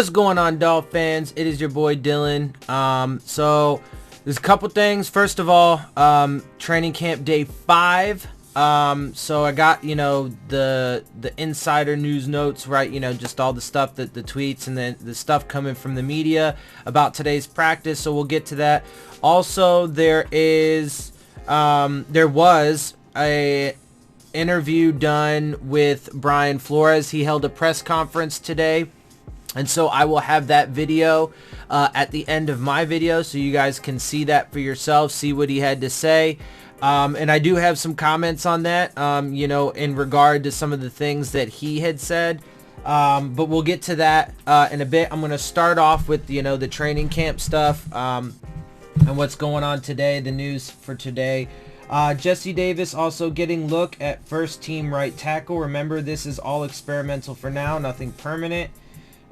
What's going on, Dolphins? It is your boy Dillon. So there's a couple things. First of all, training camp day 5. So I got, the insider news notes, right? Just all the stuff, that the tweets and then the stuff coming from the media about today's practice. So we'll get to that. Also, there was a interview done with Brian Flores. He held a press conference today. And so I will have that video at the end of my video so you guys can see that for yourselves, see what he had to say. And I do have some comments on that, in regard to some of the things that he had said. But we'll get to that in a bit. I'm going to start off with, the training camp stuff and what's going on today, the news for today. Jesse Davis also getting look at first team right tackle. Remember, this is all experimental for now, nothing permanent.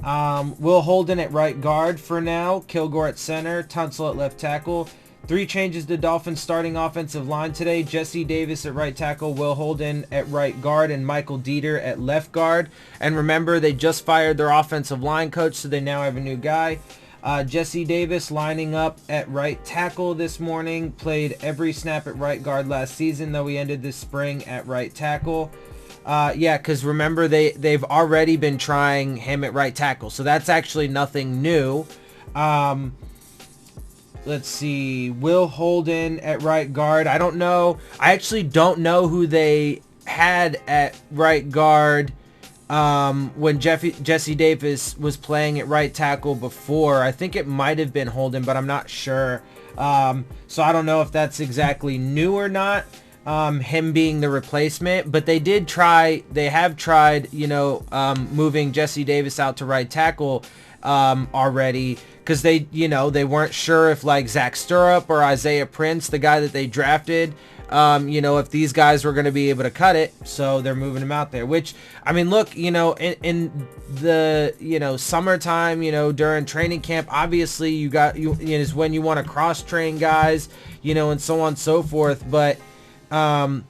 Will Holden at right guard for now, Kilgore at center, Tunsil at left tackle. 3 changes to Dolphins starting offensive line today. Jesse Davis at right tackle, Will Holden at right guard, and Michael Dieter at left guard. And remember, they just fired their offensive line coach, so they now have a new guy. Jesse Davis lining up at right tackle this morning, played every snap at right guard last season, though he ended this spring at right tackle. Because remember, they've already been trying him at right tackle, so that's actually nothing new. Let's see, Will Holden at right guard. I actually don't know who they had at right guard when Jesse Davis was playing at right tackle before. I think it might have been Holden, but I'm not sure. So I don't know if that's exactly new or not. Him being the replacement, but they have tried, moving Jesse Davis out to right tackle already, because they weren't sure if like Zach Stirrup or Isaiah Prince, the guy that they drafted, if these guys were going to be able to cut it, so they're moving him out there. Which, I mean, look, in the summertime, during training camp, obviously is when you want to cross train guys, and so on and so forth, but I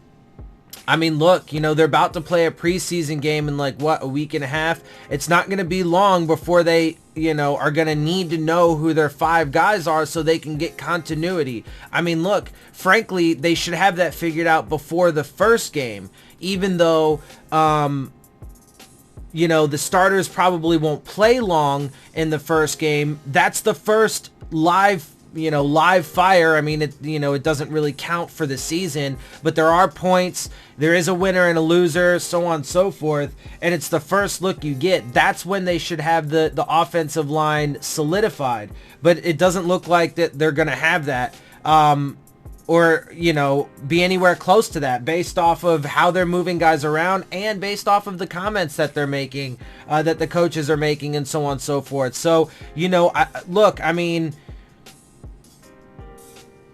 mean, look, they're about to play a preseason game in a week and a half. It's not going to be long before they, are going to need to know who their 5 guys are so they can get continuity. I mean, look, frankly, they should have that figured out before the first game, even though, the starters probably won't play long in the first game. That's the first live fire. I mean, it doesn't really count for the season, but there are points. There is a winner and a loser, so on and so forth. And it's the first look you get. That's when they should have the offensive line solidified. But it doesn't look like that they're going to have that, or, be anywhere close to that based off of how they're moving guys around and based off of the comments that they're making, that the coaches are making, and so on and so forth. So,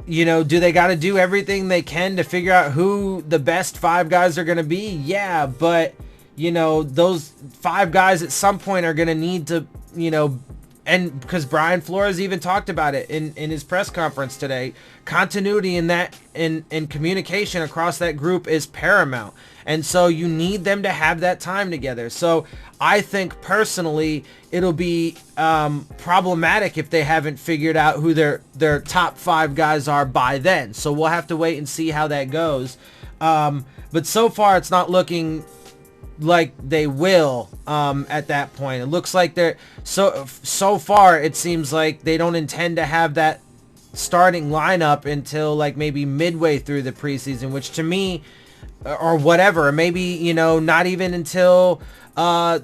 do they got to do everything they can to figure out who the best 5 guys are going to be? Yeah, but, those 5 guys at some point are going to need to, and because Brian Flores even talked about it in his press conference today, continuity in that, in communication across that group is paramount. And so you need them to have that time together. So I think personally it'll be problematic if they haven't figured out who their top 5 guys are by then. So we'll have to wait and see how that goes. But so far it's not looking like they will at that point. It looks like they're so far it seems like they don't intend to have that starting lineup until maybe midway through the preseason, which to me, or whatever, maybe not even until the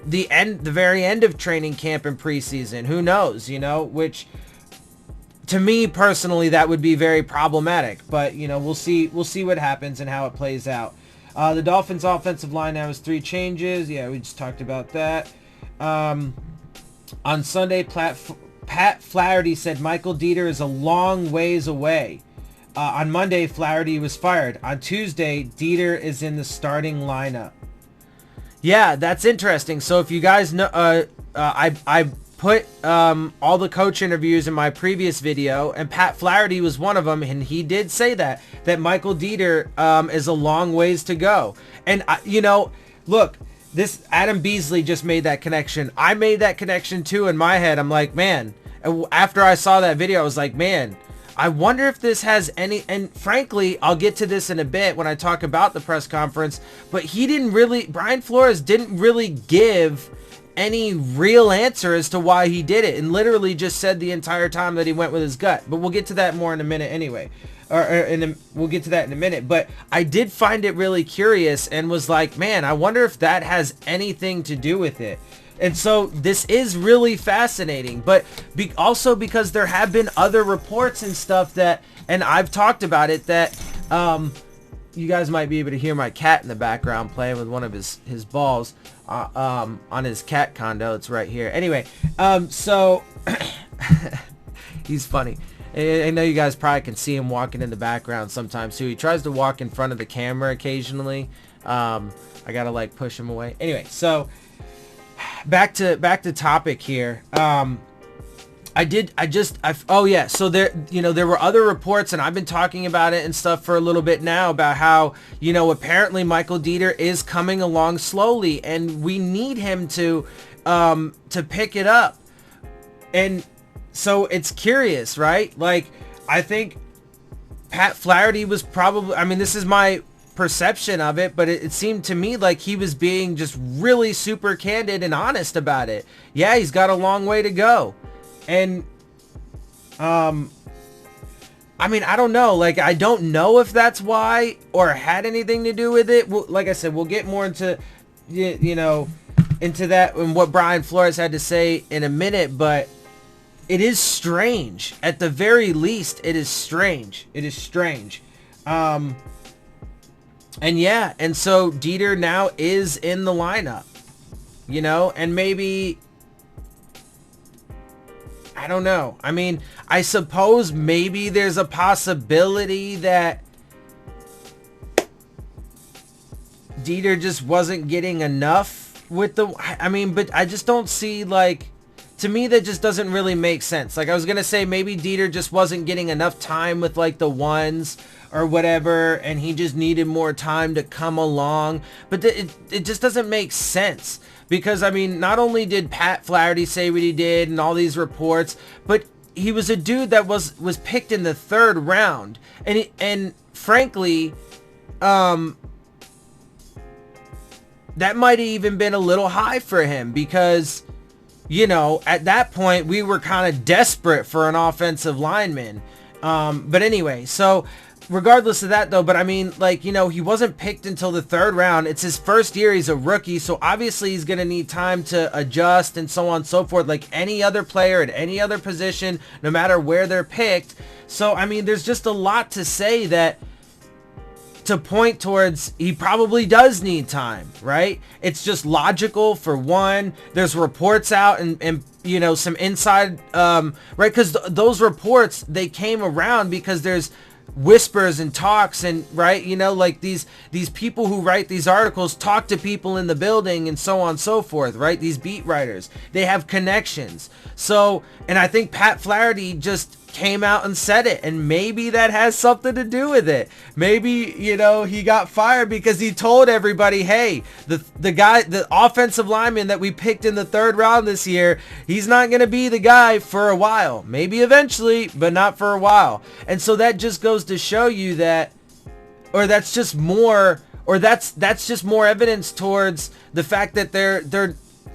very end of training camp and preseason. Who knows, which to me personally that would be very problematic, but we'll see what happens and how it plays out. The Dolphins offensive line now has 3 changes. Yeah, we just talked about that. On Sunday, Pat Flaherty said Michael Dieter is a long ways away. On Monday, Flaherty was fired. On Tuesday, Dieter is in the starting lineup. Yeah, that's interesting. So if you guys know, I put all the coach interviews in my previous video, and Pat Flaherty was one of them, and he did say that Michael Dieter is a long ways to go. And look, this Adam Beasley just made that connection. I made that connection too in my head. I'm like, man, after I saw that video, I was like, man, I wonder if this has any, and frankly, I'll get to this in a bit when I talk about the press conference, but Brian Flores didn't really give any real answer as to why he did it, and literally just said the entire time that he went with his gut. But we'll get to that more in a minute anyway. We'll get to that in a minute. But I did find it really curious and was like, man, I wonder if that has anything to do with it. And so this is really fascinating, but also because there have been other reports and stuff that, and I've talked about it, that you guys might be able to hear my cat in the background playing with one of his balls on his cat condo. It's right here. Anyway, so he's funny. I know you guys probably can see him walking in the background sometimes too. He tries to walk in front of the camera occasionally. I gotta like push him away. Anyway, so back to topic here. Oh yeah, so there were other reports, and I've been talking about it and stuff for a little bit now, about how, apparently Michael Dieter is coming along slowly, and we need him to pick it up. And so it's curious, right? Like, I think Pat Flaherty was probably, I mean, this is my perception of it, but it seemed to me like he was being just really super candid and honest about it. Yeah, he's got a long way to go. And I mean, I don't know, like, I don't know if that's why or had anything to do with it. Like I said, we'll get more into into that and what Brian Flores had to say in a minute, but it is strange. At the very least, it is strange. It is strange. And yeah, and so Dieter now is in the lineup, and maybe, I don't know. I mean, I suppose maybe there's a possibility that Dieter just wasn't getting enough with but I just don't see, like, to me, that just doesn't really make sense. Like, I was going to say maybe Dieter just wasn't getting enough time with, like, the ones or whatever, and he just needed more time to come along. But it just doesn't make sense. Because, I mean, not only did Pat Flaherty say what he did and all these reports, but he was a dude that was picked in the 3rd round. And frankly, that might have even been a little high for him, because, at that point, we were kind of desperate for an offensive lineman. But anyway, so regardless of that, though, but I mean, like, he wasn't picked until the 3rd round. It's his first year. He's a rookie. So obviously he's going to need time to adjust and so on and so forth, like any other player at any other position, no matter where they're picked. So, I mean, there's just a lot to say that, to point towards, he probably does need time, right? It's just logical, for one. There's reports out and some inside, right? Because those reports, they came around because there's whispers and talks, and right, like these people who write these articles talk to people in the building and so on and so forth, right? These beat writers, they have connections. So, and I think Pat Flaherty just came out and said it, and maybe that has something to do with it. Maybe, he got fired because he told everybody, hey, the guy, the offensive lineman that we picked in the 3rd round this year, he's not going to be the guy for a while. Maybe eventually, but not for a while. And so that just goes to show you that, or that's just more evidence towards the fact that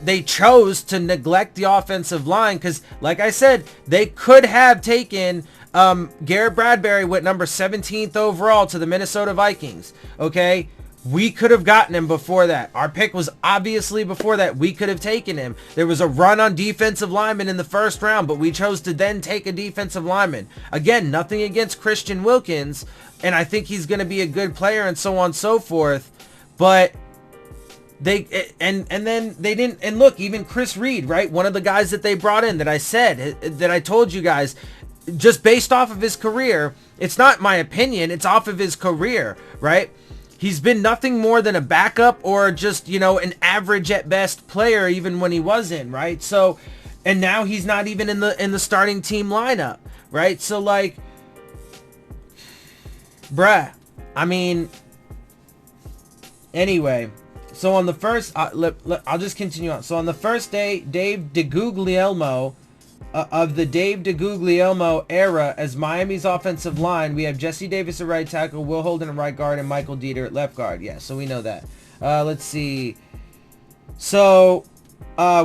they chose to neglect the offensive line, because, like I said, they could have taken Garrett Bradbury with number 17th overall to the Minnesota Vikings. Okay, we could have gotten him before that. Our pick was obviously before that. We could have taken him. There was a run on defensive linemen in the 1st round, but we chose to then take a defensive lineman. Again, nothing against Christian Wilkins, and I think he's going to be a good player and so on and so forth, but then they didn't. And look, even Chris Reed, right? One of the guys that they brought in, that I told you guys, just based off of his career, it's not my opinion, it's off of his career, right? He's been nothing more than a backup, or just, an average at best player, even when he was in, right? So, and now he's not even in the starting team lineup, right? So, like, bruh, I mean, anyway, So on the first, I'll just continue on. So on the first day, Dave DeGuglielmo, of the Dave DeGuglielmo era as Miami's offensive line, we have Jesse Davis at right tackle, Will Holden at right guard, and Michael Dieter at left guard. Yeah, so we know that. Let's see. So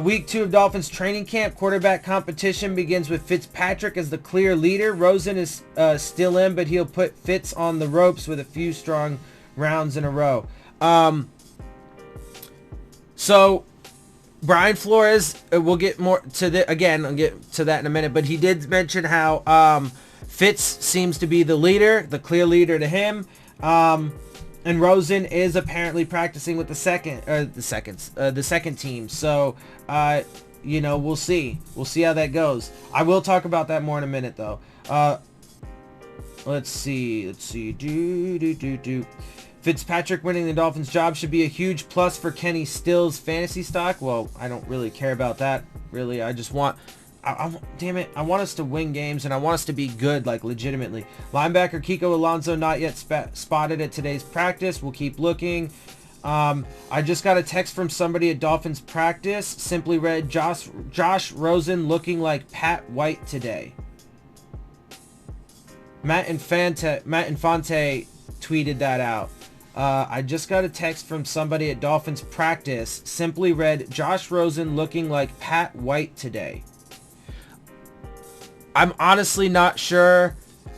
week 2 of Dolphins training camp, quarterback competition begins with Fitzpatrick as the clear leader. Rosen is still in, but he'll put Fitz on the ropes with a few strong rounds in a row. So Brian Flores, we'll get more to the again. I'll get to that in a minute, but he did mention how Fitz seems to be the leader, the clear leader to him, and Rosen is apparently practicing with the second team. So you know, we'll see how that goes. I will talk about that more in a minute, though. Let's see. Fitzpatrick winning the Dolphins job should be a huge plus for Kenny Stills' fantasy stock. Well, I don't really care about that, really. I just want, damn it, I want us to win games, and I want us to be good, like, legitimately. Linebacker Kiko Alonso not yet spotted at today's practice. We'll keep looking. I just got a text from somebody at Dolphins practice. Simply read, Josh Rosen looking like Pat White today. Matt Infante tweeted that out. I just got a text from somebody at Dolphins practice. Simply read, Josh Rosen looking like Pat White today. I'm honestly not sure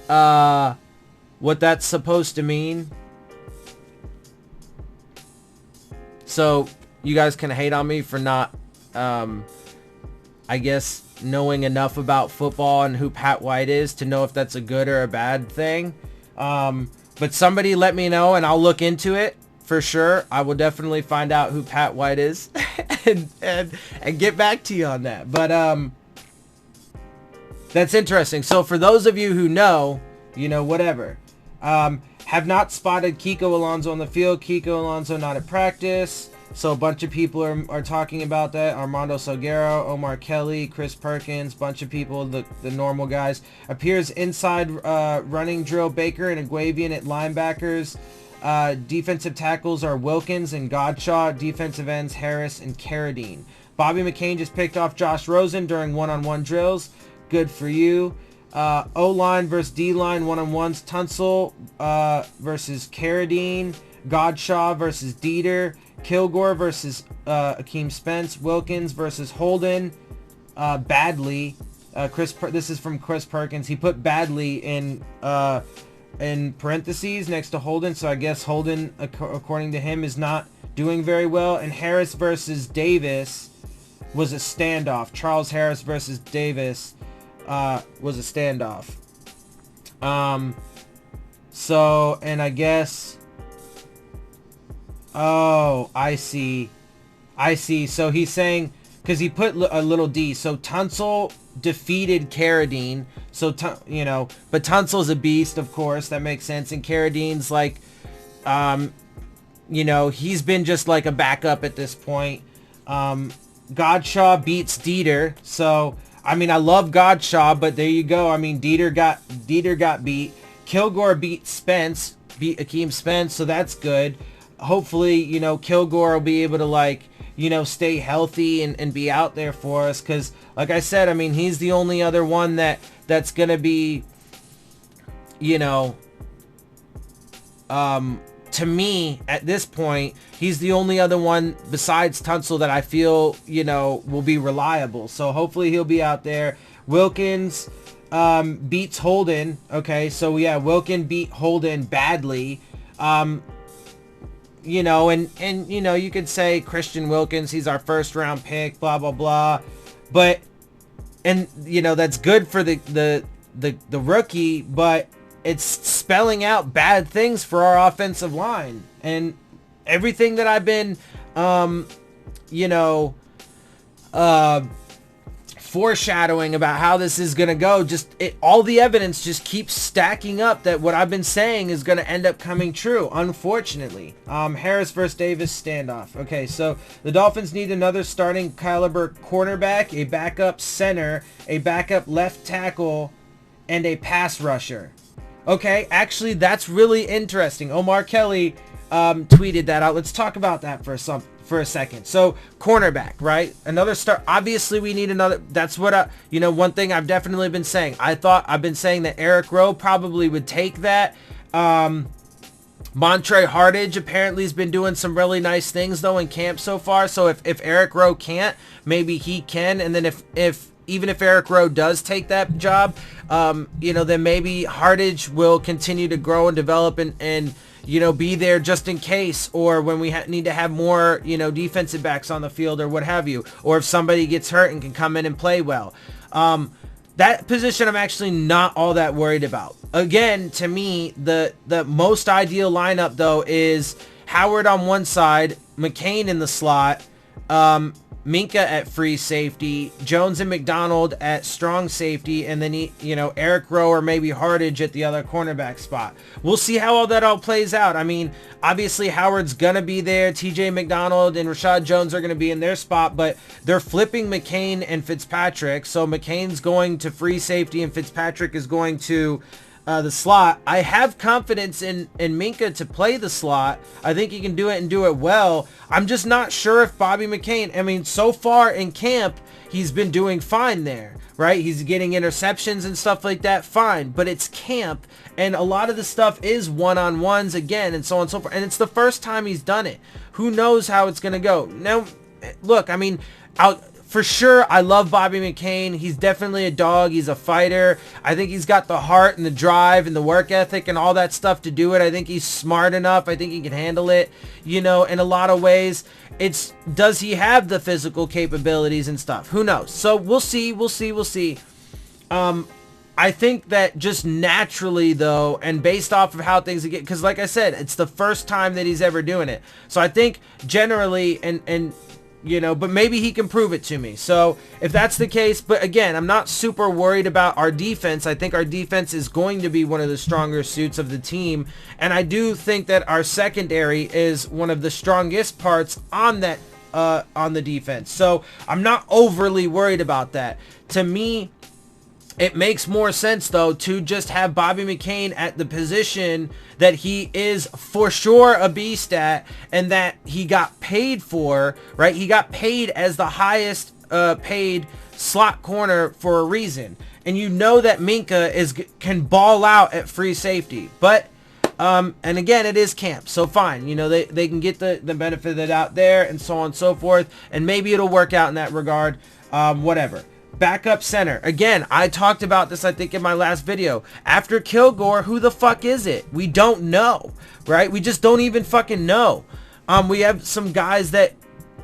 what that's supposed to mean. So you guys can hate on me for not, I guess, knowing enough about football and who Pat White is to know if that's a good or a bad thing. But somebody let me know, and I'll look into it for sure. I will definitely find out who Pat White is and get back to you on that. But that's interesting. So for those of you who know, you know, whatever. Have not spotted Kiko Alonso on the field. Kiko Alonso not at practice. So a bunch of people are talking about that. Armando Salguero, Omar Kelly, Chris Perkins, bunch of people, the normal guys. Appears inside running drill, Baker and Aguavian at linebackers. Defensive tackles are Wilkins and Godshaw. Defensive ends Harris and Carradine. Bobby McCain just picked off Josh Rosen during one-on-one drills. Good for you. O-line versus D-line one-on-ones. Tunsil versus Carradine. Godshaw versus Dieter. Kilgore versus Akeem Spence. Wilkins versus Holden. Badley. This is from Chris Perkins. He put Badley in parentheses next to Holden, so I guess Holden, according to him, is not doing very well. And Harris versus Davis was a standoff. Charles Harris versus Davis was a standoff. So, and I guess... Oh, I see. So he's saying, because he put a little D. So Tunsil defeated Carradine. So, you know, but Tunsil's a beast, of course. That makes sense. And Carradine's like, you know, he's been just like a backup at this point. Godshaw beats Dieter. So, I mean, I love Godshaw, but there you go. I mean, Dieter got beat. Kilgore beat Akeem Spence. So that's good. Hopefully, you know, Kilgore will be able to, like, you know, stay healthy and be out there for us. Because, like I said, I mean, he's the only other one that's going to be, you know, to me, at this point, he's the only other one besides Tunsil that I feel, you know, will be reliable. So hopefully he'll be out there. Wilkins beats Holden. Okay, so yeah, Wilkins beat Holden badly. You know, and you know, you could say Christian Wilkins, he's our first round pick, blah blah blah, but, and you know, that's good for the rookie, but it's spelling out bad things for our offensive line. And everything that I've been you know, foreshadowing about how this is gonna go, all the evidence just keeps stacking up that what I've been saying is gonna end up coming true, unfortunately. Harris versus Davis standoff. Okay, so the Dolphins need another starting caliber cornerback, a backup center, a backup left tackle, and a pass rusher. Okay, actually that's really interesting. Omar Kelly tweeted that out. Let's talk about that for a second. So cornerback, right? Another star. Obviously we need another. That's what one thing I've definitely been saying. I've been saying that Eric Rowe probably would take that. Montre Hardage apparently has been doing some really nice things though in camp so far. So if Eric Rowe can't, maybe he can. And then even if Eric Rowe does take that job, then maybe Hardage will continue to grow and develop and be there just in case, or when we need to have more, defensive backs on the field or what have you, or if somebody gets hurt and can come in and play well. That position I'm actually not all that worried about. Again, to me, the most ideal lineup though is Howard on one side, McCain in the slot, Minka at free safety, Jones and McDonald at strong safety, and then Eric Rowe or maybe Hardage at the other cornerback spot. We'll see how all that plays out. I mean, obviously Howard's gonna be there, TJ McDonald and Rashad Jones are gonna be in their spot, but they're flipping McCain and Fitzpatrick, so McCain's going to free safety and Fitzpatrick is going to the slot. I have confidence in Minka to play the slot. I think he can do it and do it well. I'm just not sure if Bobby McCain, I mean, so far in camp, he's been doing fine there, right? He's getting interceptions and stuff like that, fine. But it's camp, and a lot of the stuff is one-on-ones again, and so on and so forth. And it's the first time he's done it. Who knows how it's going to go? Now, look, I mean, for sure, I love Bobby McCain. He's definitely a dog. He's a fighter. I think he's got the heart and the drive and the work ethic and all that stuff to do it. I think he's smart enough. I think he can handle it, in a lot of ways. Does he have the physical capabilities and stuff? Who knows? So we'll see. I think that just naturally, though, and based off of how things get, because like I said, it's the first time that he's ever doing it. So I think generally, but maybe he can prove it to me. So if that's the case, but again, I'm not super worried about our defense. I think our defense is going to be one of the stronger suits of the team. And I do think that our secondary is one of the strongest parts on that, on the defense. So I'm not overly worried about that. To me, it makes more sense, though, to just have Bobby McCain at the position that he is for sure a beast at and that he got paid for, right? He got paid as the highest paid slot corner for a reason. And that Minka can ball out at free safety. But, and again, it is camp, so fine. They can get the benefit of the doubt there and so on and so forth. And maybe it'll work out in that regard, whatever. Backup center. Again, I talked about this, I think, in my last video. After Kilgore, who the fuck is it? We don't know, right? We just don't even fucking know. We have some guys that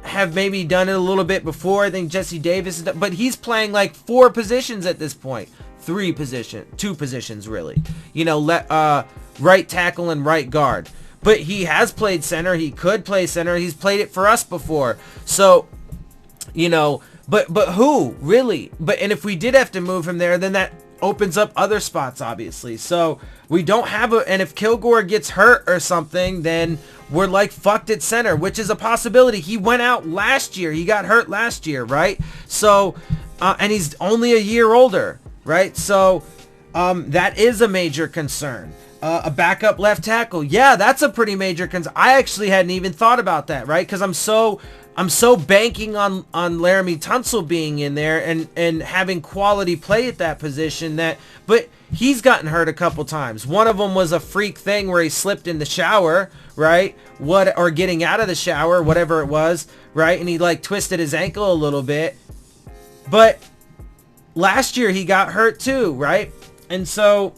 have maybe done it a little bit before. I think Jesse Davis, but he's playing like 4 positions at this point. 2 positions, really. Right tackle and right guard. But he has played center. He could play center. He's played it for us before. So, But who really? And if we did have to move him there, then that opens up other spots, obviously. So we don't have and if Kilgore gets hurt or something, then we're like fucked at center, which is a possibility. He went out last year. He got hurt last year, right? So, and he's only a year older, right? So that is a major concern. A backup left tackle. Yeah, that's a pretty major concern. I actually hadn't even thought about that, right? Because I'm so banking on Laramie Tunsil being in there and having quality play at that position but he's gotten hurt a couple times. One of them was a freak thing where he slipped in the shower, right? Or getting out of the shower, whatever it was, right? And he like twisted his ankle a little bit. But last year he got hurt too, right? And so,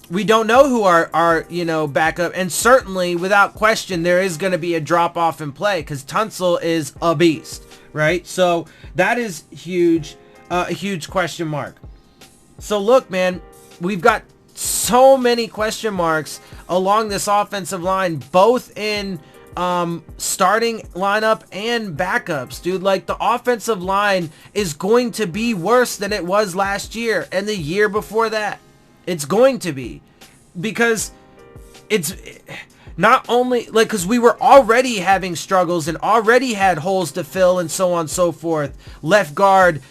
we don't know who our backup, and certainly without question there is going to be a drop off in play because Tunsil is a beast, right? So that is huge, a huge question mark. So look, man, we've got so many question marks along this offensive line, both in starting lineup and backups, dude. Like, the offensive line is going to be worse than it was last year and the year before that. It's going to be, because it's not only like, because we were already having struggles and already had holes to fill and so on and so forth. Left guard,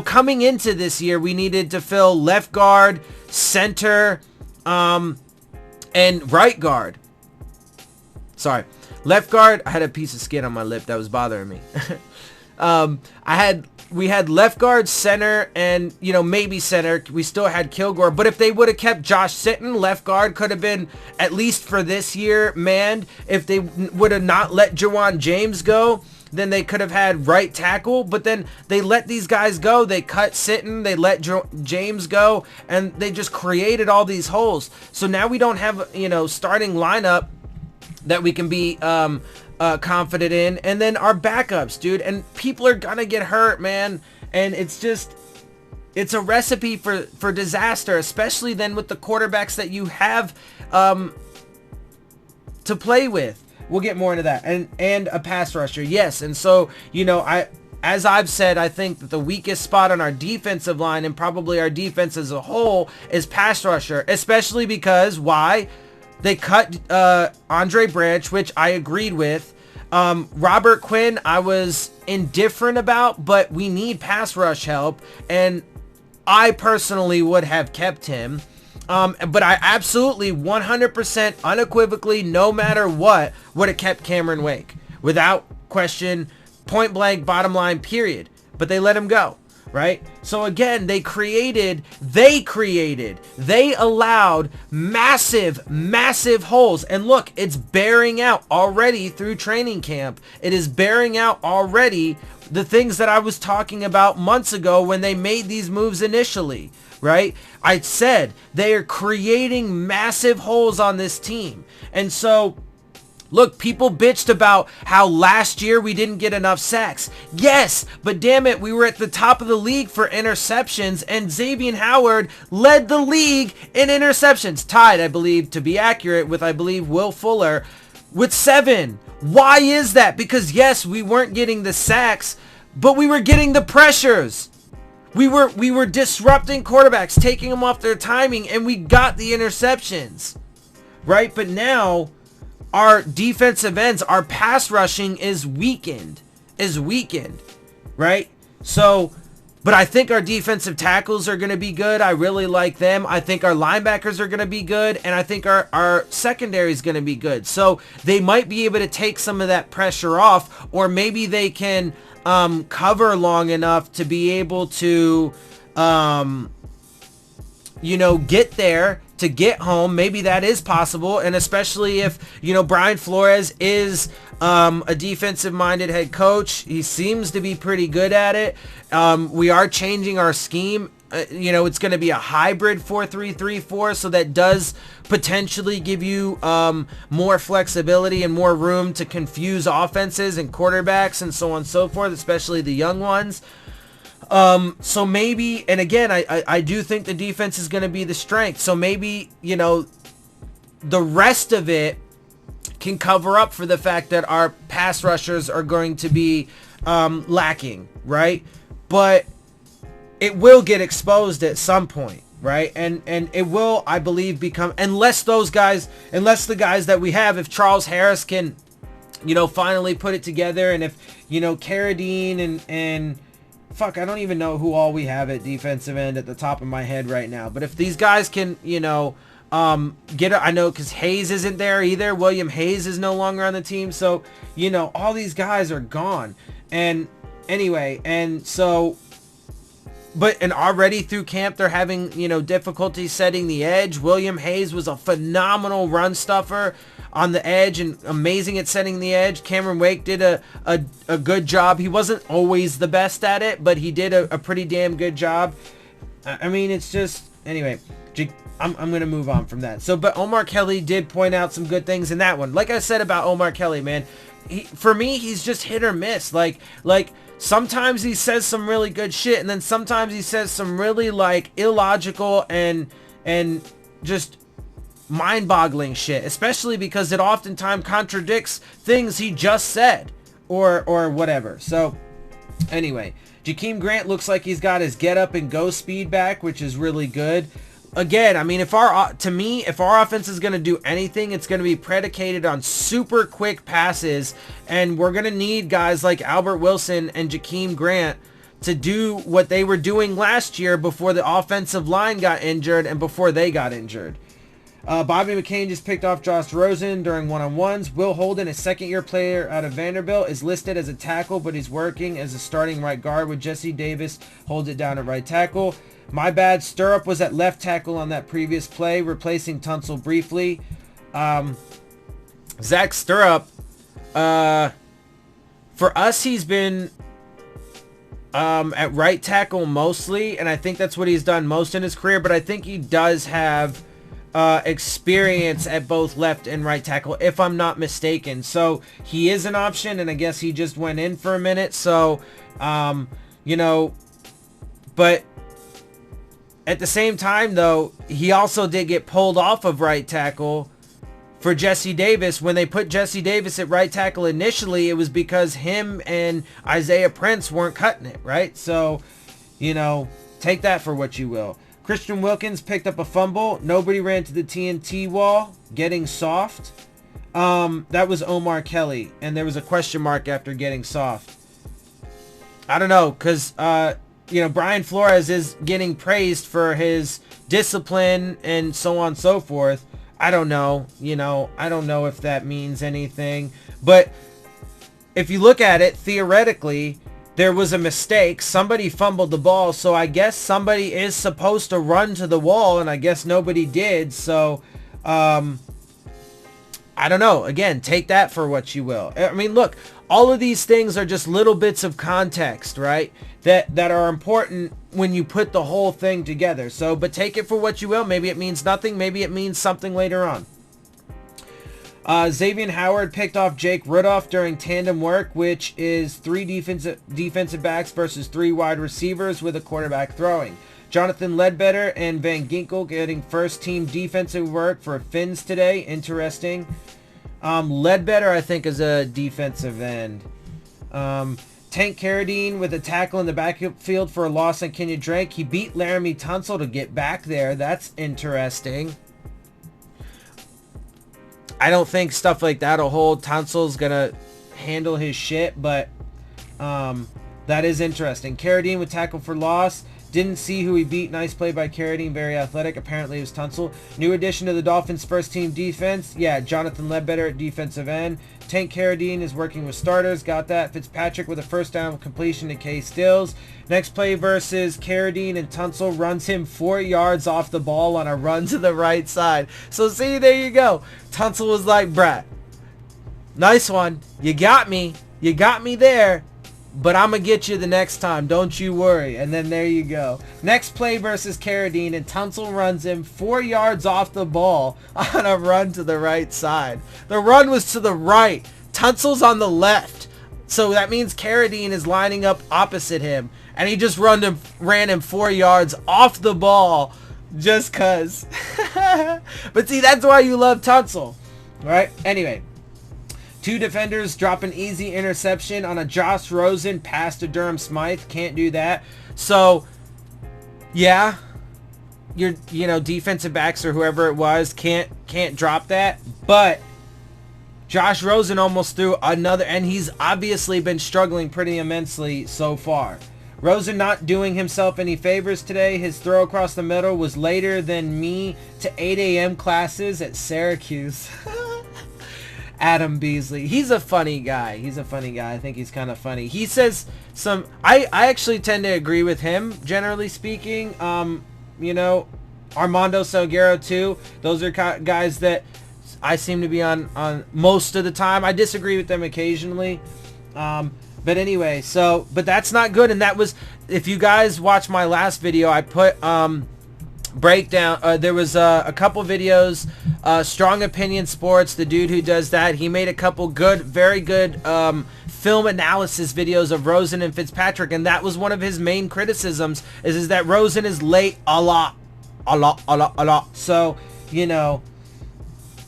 coming into this year, we needed to fill left guard, center, And right guard. Sorry. Left guard, I had a piece of skin on my lip that was bothering me. We had left guard, center, and, you know, maybe center. We still had Kilgore. But if they would have kept Josh Sitton, left guard could have been, at least for this year, manned. If they would have not let Jawan James go, then they could have had right tackle. But then they let these guys go. They cut Sitton. They let James go. And they just created all these holes. So now we don't have, you know, starting lineup that we can be confident in. And then our backups, dude. And people are gonna get hurt, man. And it's a recipe for disaster, especially then with the quarterbacks that you have to play with. We'll get more into that. And a pass rusher, yes. And so, you know, as I've said, I think that the weakest spot on our defensive line and probably our defense as a whole is pass rusher, especially because, why? They cut Andre Branch, which I agreed with. Robert Quinn, I was indifferent about, but we need pass rush help, and I personally would have kept him. But I absolutely 100% unequivocally, no matter what, would have kept Cameron Wake. Without question, point blank, bottom line, period. But they let him go. Right? So again, they allowed massive holes. And look, it's bearing out already through training camp. It is bearing out already the things that I was talking about months ago when they made these moves initially, right? I said they are creating massive holes on this team. And so, look, people bitched about how last year we didn't get enough sacks. Yes, but damn it, we were at the top of the league for interceptions, and Xavier Howard led the league in interceptions. Tied, I believe, to be accurate, with, I believe, Will Fuller with 7. Why is that? Because, yes, we weren't getting the sacks, but we were getting the pressures. We were disrupting quarterbacks, taking them off their timing, and we got the interceptions, right? But now our defensive ends, our pass rushing is weakened, right? So, but I think our defensive tackles are going to be good. I really like them. I think our linebackers are going to be good, and I think our secondary is going to be good. So they might be able to take some of that pressure off, or maybe they can cover long enough to be able to, you know, get there, to get home. Maybe that is possible. And especially if, you know, Brian Flores is a defensive-minded head coach. He seems to be pretty good at it. We are changing our scheme. You know, it's going to be a hybrid 4-3-3-4, so that does potentially give you more flexibility and more room to confuse offenses and quarterbacks and so on and so forth, especially the young ones. So maybe, and again, I do think the defense is going to be the strength. So maybe, you know, the rest of it can cover up for the fact that our pass rushers are going to be lacking, right? But it will get exposed at some point, right? And it will, I believe, become, unless the guys that we have, if Charles Harris can, you know, finally put it together, and if, you know, Carradine and fuck, I don't even know who all we have at defensive end at the top of my head right now. But if these guys can, you know, get it, I know, because Hayes isn't there either. William Hayes is no longer on the team. So, you know, all these guys are gone. And anyway, and so, and already through camp, they're having, you know, difficulty setting the edge. William Hayes was a phenomenal run stuffer on the edge and amazing at setting the edge. Cameron Wake did a good job. He wasn't always the best at it, but he did a pretty damn good job. I mean, it's just, anyway, I'm going to move on from that. So, but Omar Kelly did point out some good things in that one. Like I said about Omar Kelly, man, for me, he's just hit or miss. Like sometimes he says some really good shit, and then sometimes he says some really, like, illogical and just mind-boggling shit, especially because it oftentimes contradicts things he just said or whatever. So anyway, Jakeem Grant looks like he's got his get up and go speed back, which is really good. Again, I mean, if our offense is going to do anything, it's going to be predicated on super quick passes, and we're going to need guys like Albert Wilson and Jakeem Grant to do what they were doing last year before the offensive line got injured and before they got injured. Bobby McCain just picked off Josh Rosen during one-on-ones. Will Holden, a second-year player out of Vanderbilt, is listed as a tackle, but he's working as a starting right guard with Jesse Davis holds it down at right tackle. My bad, Stirrup was at left tackle on that previous play, replacing Tunsil briefly. Zach Stirrup, for us, he's been at right tackle mostly, and I think that's what he's done most in his career, but I think he does have experience at both left and right tackle, if I'm not mistaken. So he is an option, and I guess he just went in for a minute. So, you know, but at the same time, though, he also did get pulled off of right tackle for Jesse Davis. When they put Jesse Davis at right tackle initially, it was because him and Isaiah Prince weren't cutting it, right? So, you know, take that for what you will. Christian Wilkins picked up a fumble. Nobody ran to the TNT wall, getting soft. That was Omar Kelly, and there was a question mark after getting soft. I don't know, because, you know, Brian Flores is getting praised for his discipline and so on and so forth. I don't know, you know, I don't know if that means anything. But if you look at it, theoretically, there was a mistake. Somebody fumbled the ball, so I guess somebody is supposed to run to the wall, and I guess nobody did. So, I don't know. Again, take that for what you will. I mean, look, all of these things are just little bits of context, right? That are important when you put the whole thing together. So, but take it for what you will. Maybe it means nothing. Maybe it means something later on. Xavier Howard picked off Jake Rudolph during tandem work, which is 3 defensive backs versus 3 wide receivers with a quarterback throwing. Jonathan Ledbetter and Van Ginkel getting first team defensive work for Phins today. Interesting. Ledbetter, I think, is a defensive end. Tank Carradine with a tackle in the backfield for a loss on Kenyon Drake. He beat Laramie Tunsil to get back there. That's interesting. I don't think stuff like that will hold. Tunsil's going to handle his shit, but that is interesting. Carradine with tackle for loss. Didn't see who he beat. Nice play by Carradine. Very athletic. Apparently it was Tunsil. New addition to the Dolphins' first team defense. Yeah, Jonathan Ledbetter at defensive end. Tank Carradine is working with starters. Got that. Fitzpatrick with a first down completion to K Stills. Next play versus Carradine, and Tunsil runs him 4 yards off the ball on a run to the right side. So see, there you go. Tunsil was like, bruh, nice one. You got me. You got me there. But I'm going to get you the next time. Don't you worry. And then there you go. Next play versus Carradine, and Tunsil runs him 4 yards off the ball on a run to the right side. The run was to the right. Tunsil's on the left. So that means Carradine is lining up opposite him. And he just ran him 4 yards off the ball just because. But see, that's why you love Tunsil. Right? Anyway. 2 defenders drop an easy interception on a Josh Rosen pass to Durham Smythe. Can't do that. So, yeah, your defensive backs or whoever it was can't drop that. But Josh Rosen almost threw another, and he's obviously been struggling pretty immensely so far. Rosen not doing himself any favors today. His throw across the middle was later than me to 8 a.m. classes at Syracuse. Adam Beasley. He's a funny guy. I think he's kind of funny. He says some... I actually tend to agree with him, generally speaking. You know, Armando Salguero, too. Those are guys that I seem to be on most of the time. I disagree with them occasionally. But anyway, so... But that's not good, and that was... If you guys watch my last video, I put... breakdown. There was a couple videos. Strong Opinion Sports, the dude who does that, he made a couple good, very good film analysis videos of Rosen and Fitzpatrick, and that was one of his main criticisms is that Rosen is late a lot. So, you know,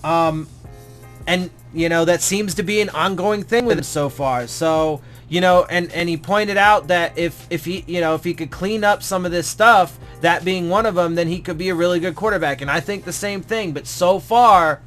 and you know that seems to be an ongoing thing with him so far. So, you know, and he pointed out that if he could clean up some of this stuff, that being one of them, then he could be a really good quarterback. And I think the same thing. But so far,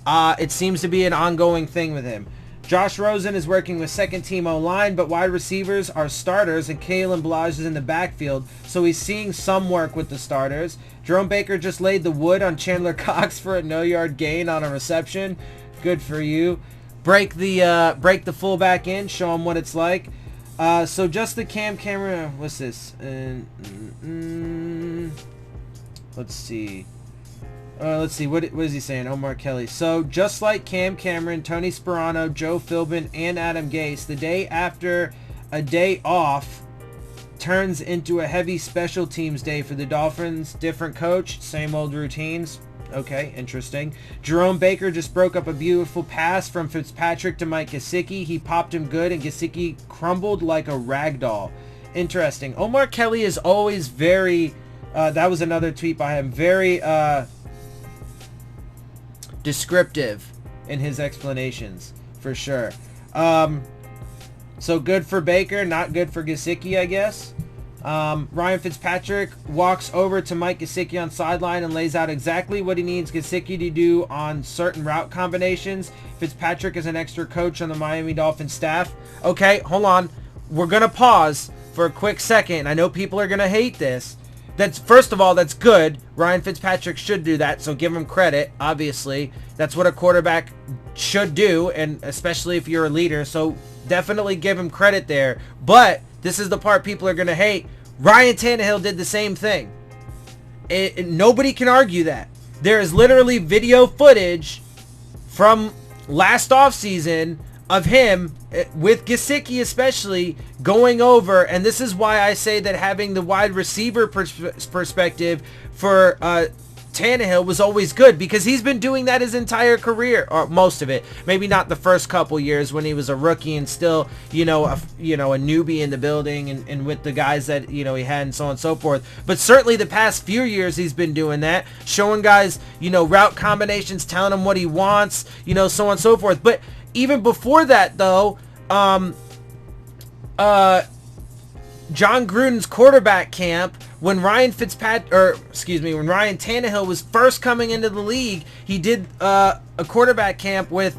it seems to be an ongoing thing with him. Josh Rosen is working with second-team O-line, but wide receivers are starters, and Kalen Ballage is in the backfield, so he's seeing some work with the starters. Jerome Baker just laid the wood on Chandler Cox for a no-yard gain on a reception. Good for you. Break the fullback in, show him what it's like. So just the Cameron, what's this? Let's see. What is he saying? Omar Kelly. So, just like Cam Cameron, Tony Sperano, Joe Philbin, and Adam Gase, the day after a day off turns into a heavy special teams day for the Dolphins. Different coach, same old routines. Okay, interesting. Jerome Baker just broke up a beautiful pass from Fitzpatrick to Mike Gesicki. He popped him good, and Gesicki crumbled like a rag doll. Interesting. Omar Kelly is always very... that was another tweet by him. Very... descriptive in his explanations, for sure. So good for Baker, not good for Gesicki, I guess. Ryan Fitzpatrick walks over to Mike Gesicki on sideline and lays out exactly what he needs Gesicki to do on certain route combinations. Fitzpatrick is an extra coach on the Miami Dolphins staff. Okay, hold on. We're going to pause for a quick second. I know people are going to hate this. First of all, that's good. Ryan Fitzpatrick should do that, so give him credit, obviously. That's what a quarterback should do, and especially if you're a leader, so definitely give him credit there. But this is the part people are going to hate. Ryan Tannehill did the same thing. Nobody can argue that. There is literally video footage from last offseason of him, with Gesicki especially, going over, and this is why I say that having the wide receiver perspective for Tannehill was always good, because he's been doing that his entire career, or most of it. Maybe not the first couple years when he was a rookie and still, a newbie in the building and with the guys that, he had and so on and so forth. But certainly the past few years he's been doing that, showing guys, route combinations, telling them what he wants, so on and so forth. But even before that, though, John Gruden's quarterback camp, when Ryan Tannehill was first coming into the league, he did a quarterback camp with,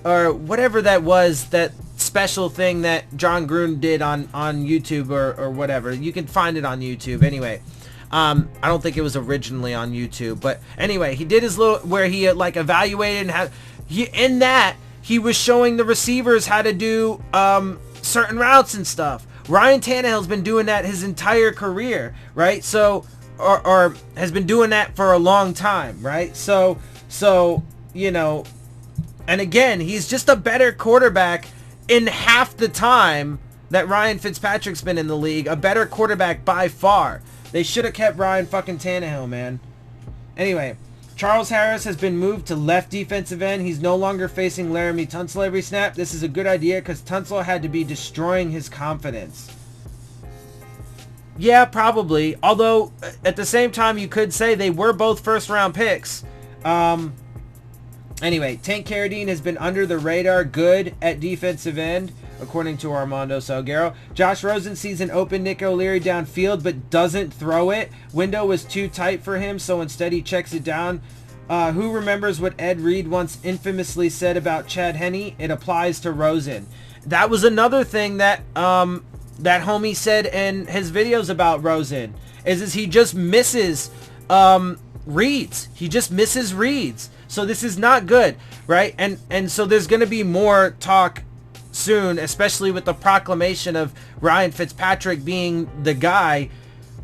or whatever that was, that special thing that John Gruden did on YouTube or whatever. You can find it on YouTube anyway. I don't think it was originally on YouTube, but anyway, he did his little, where he evaluated and he was showing the receivers how to do certain routes and stuff. Ryan Tannehill's been doing that his entire career, right? So, or has been doing that for a long time, right? So, and again, he's just a better quarterback in half the time that Ryan Fitzpatrick's been in the league. A better quarterback by far. They should have kept Ryan fucking Tannehill, man. Anyway, Charles Harris has been moved to left defensive end. He's no longer facing Laramie Tunsil every snap. This is a good idea because Tunsil had to be destroying his confidence. Yeah, probably. Although, at the same time, you could say they were both first-round picks. Anyway, Tank Carradine has been under the radar good at defensive end, according to Armando Salguero. Josh Rosen sees an open Nick O'Leary downfield but doesn't throw it. Window was too tight for him, so instead he checks it down. Who remembers what Ed Reed once infamously said about Chad Henne? It applies to Rosen. That was another thing that that homie said in his videos about Rosen, is he just misses reads. He just misses reads. So this is not good, right? And so there's going to be more talk soon, especially with the proclamation of Ryan Fitzpatrick being the guy.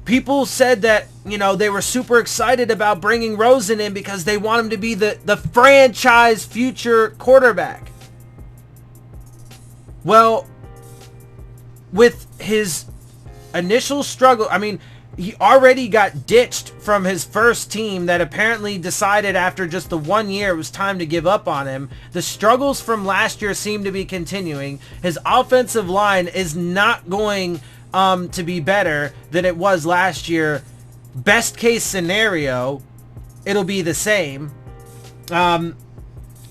People said that, they were super excited about bringing Rosen in because they want him to be the franchise future quarterback. Well, with his initial struggle, he already got ditched from his first team that apparently decided after just the 1 year it was time to give up on him. The struggles from last year seem to be continuing. His offensive line is not going to be better than it was last year. Best case scenario, it'll be the same. And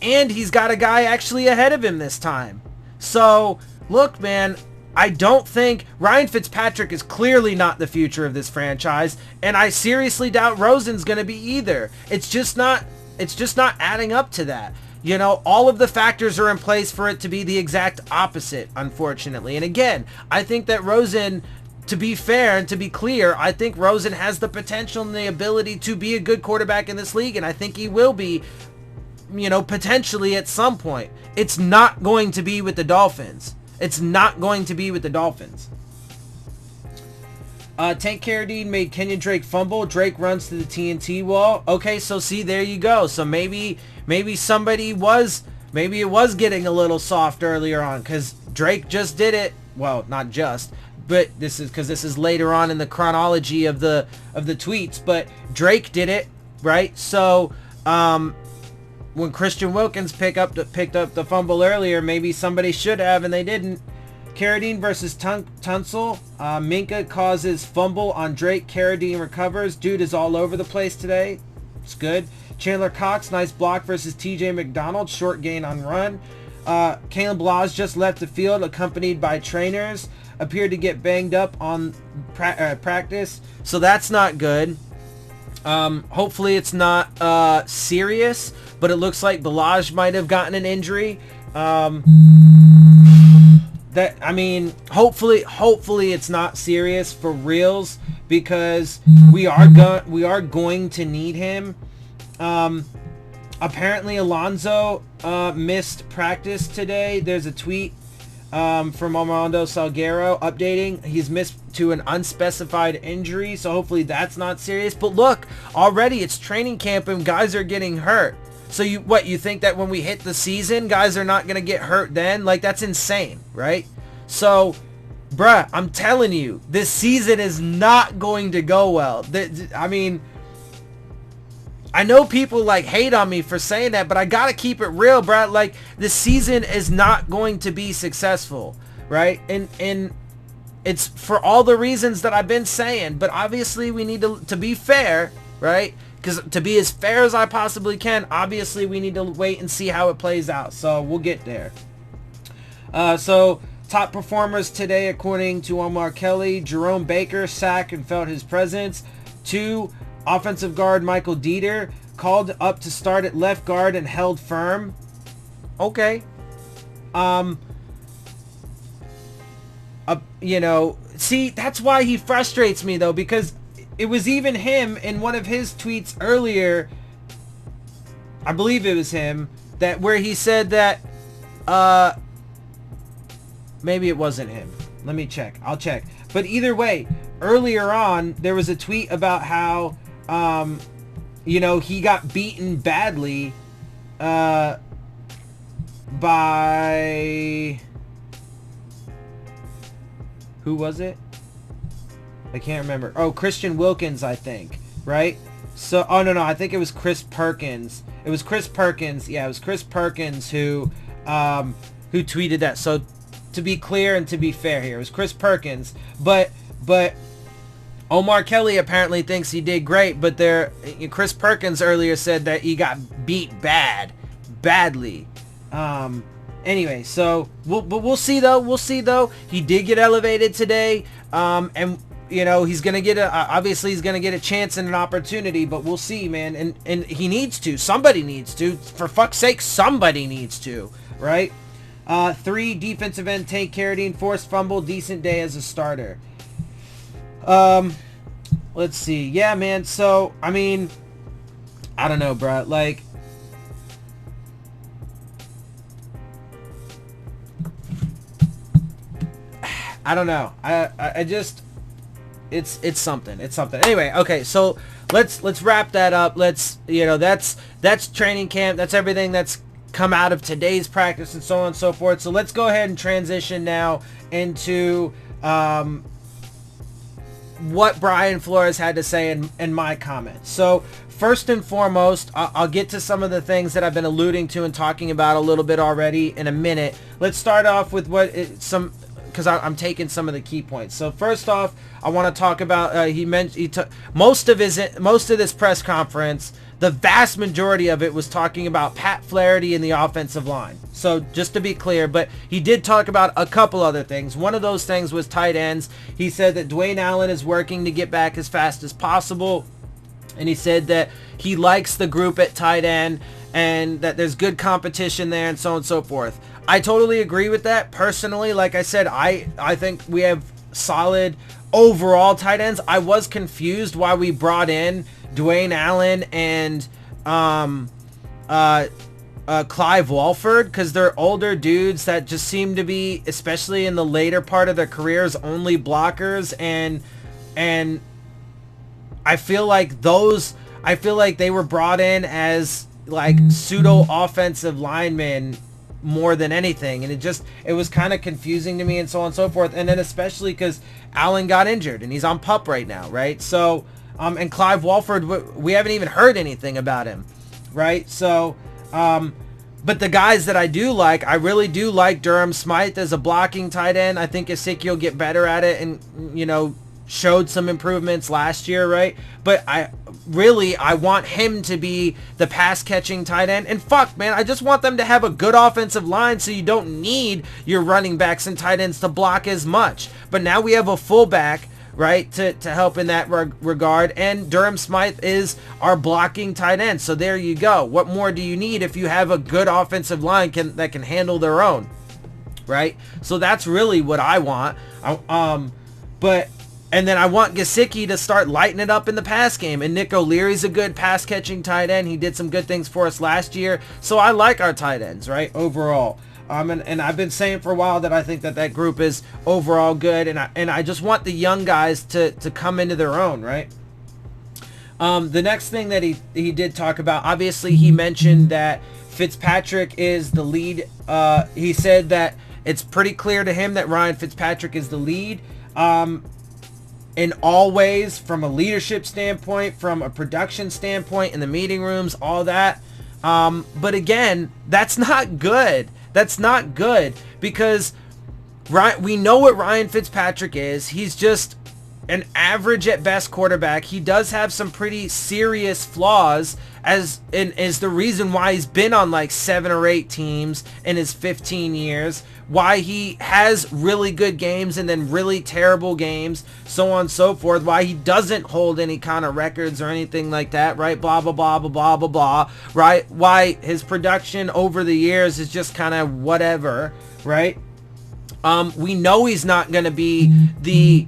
he's got a guy actually ahead of him this time. So, look, man, I don't think Ryan Fitzpatrick is clearly not the future of this franchise, and I seriously doubt Rosen's going to be either. It's just not adding up to that. You know, all of the factors are in place for it to be the exact opposite, unfortunately. And again, I think that Rosen, to be fair and to be clear, I think Rosen has the potential and the ability to be a good quarterback in this league, and I think he will be, you know, potentially at some point. It's not going to be with the Dolphins. It's not going to be with the Dolphins. Tank Carradine made Kenyon Drake fumble. Drake runs to the TNT wall. Okay, so see, there you go. So maybe somebody was, maybe it was getting a little soft earlier on, because Drake just did it. Well, not just, but this is because this is later on in the chronology of the tweets. But Drake did it, right? So when Christian Wilkins picked up the fumble earlier, maybe somebody should have and they didn't. Carradine versus Tunsil. Minka causes fumble on Drake. Carradine recovers. Dude is all over the place today. It's good. Chandler Cox, nice block versus TJ McDonald. Short gain on run. Kalen Blas just left the field accompanied by trainers. Appeared to get banged up on practice. So that's not good. Hopefully it's not serious, but it looks like Balaj might have gotten an injury. That, I mean, hopefully it's not serious for reals, because we are going to need him. Apparently Alonso missed practice today. There's a tweet from Armando Salguero updating he's missed to an unspecified injury, so hopefully that's not serious. But look, already it's training camp and guys are getting hurt. So you think that when we hit the season, guys are not going to get hurt then? Like, that's insane, right? So, bruh, I'm telling you, this season is not going to go well. I mean, I know people like hate on me for saying that, but I got to keep it real, bruh. Like, this season is not going to be successful, right? And it's for all the reasons that I've been saying, but obviously we need to be fair, right? Because to be as fair as I possibly can, obviously we need to wait and see how it plays out. So we'll get there. So top performers today, according to Omar Kelly: Jerome Baker, sacked and felt his presence. 2, offensive guard Michael Dieter, called up to start at left guard and held firm. Okay. You know, see, that's why he frustrates me though, because it was even him in one of his tweets earlier, I believe it was him, that where he said that, maybe it wasn't him. Let me check. I'll check. But either way, earlier on, there was a tweet about how, you know, he got beaten badly, by, who was it? I can't remember. Oh, Christian Wilkins, I think, right? So, oh no, I think it was Chris Perkins. It was Chris Perkins. Yeah, it was Chris Perkins who tweeted that. So, to be clear and to be fair here, it was Chris Perkins. But Omar Kelly apparently thinks he did great. But Chris Perkins earlier said that he got beat badly. Anyway, so we'll see though. We'll see though. He did get elevated today. And you know, he's going to get obviously he's going to get a chance and an opportunity, but we'll see, man. And he needs to. Somebody needs to. For fuck's sake, somebody needs to, right? 3, defensive end Tank Carradine, forced fumble, decent day as a starter. Let's see. Yeah, man. So, I mean, I don't know, bro. Like, I don't know. I just, it's something. It's something. Anyway, okay, so let's wrap that up. Let's, you know, that's training camp. That's everything that's come out of today's practice and so on and so forth. So let's go ahead and transition now into what Brian Flores had to say in my comments. So first and foremost, I'll get to some of the things that I've been alluding to and talking about a little bit already in a minute. Let's start off with because I'm taking some of the key points. So first off, I want to talk about he took most of this press conference. The vast majority of it was talking about Pat Flaherty and the offensive line. So just to be clear, but he did talk about a couple other things. One of those things was tight ends. He said that Dwayne Allen is working to get back as fast as possible. And he said that he likes the group at tight end. and that there's good competition there and so on and so forth. I totally agree with that. Personally, like I said, I think we have solid overall tight ends. I was confused why we brought in Dwayne Allen and Clive Walford, because they're older dudes that just seem to be, especially in the later part of their careers, only blockers, and I feel like they were brought in as like pseudo offensive linemen more than anything, and it was kind of confusing to me and so on and so forth. And then especially because Allen got injured and he's on PUP right now, right? So and Clive Walford, we haven't even heard anything about him, right? So but the guys that I do like, I really do like Durham Smythe as a blocking tight end. I think Gesicki will get better at it, and showed some improvements last year, right? But I want him to be the pass catching tight end. And fuck, man, I just want them to have a good offensive line so you don't need your running backs and tight ends to block as much. But now we have a fullback, right, to help in that regard, and Durham Smythe is our blocking tight end. So there you go. What more do you need if you have a good offensive line that can handle their own, right? So that's really what I want. And then I want Gesicki to start lighting it up in the pass game. And Nick O'Leary's a good pass-catching tight end. He did some good things for us last year. So I like our tight ends, right, overall. And I've been saying for a while that I think that group is overall good. And I just want the young guys to come into their own, right? The next thing that he did talk about, obviously he mentioned that Fitzpatrick is the lead. He said that it's pretty clear to him that Ryan Fitzpatrick is the lead. In all ways, from a leadership standpoint, from a production standpoint, in the meeting rooms, all that. But again, that's not good. That's not good, because we know what Ryan Fitzpatrick is. He's just an average at best quarterback. He does have some pretty serious flaws, is the reason why he's been on like 7 or 8 teams in his 15 years, why he has really good games and then really terrible games, so on and so forth, why he doesn't hold any kind of records or anything like that, right? Blah, blah, blah, blah, blah, blah, blah, right? Why his production over the years is just kind of whatever, right? We know he's not going to be the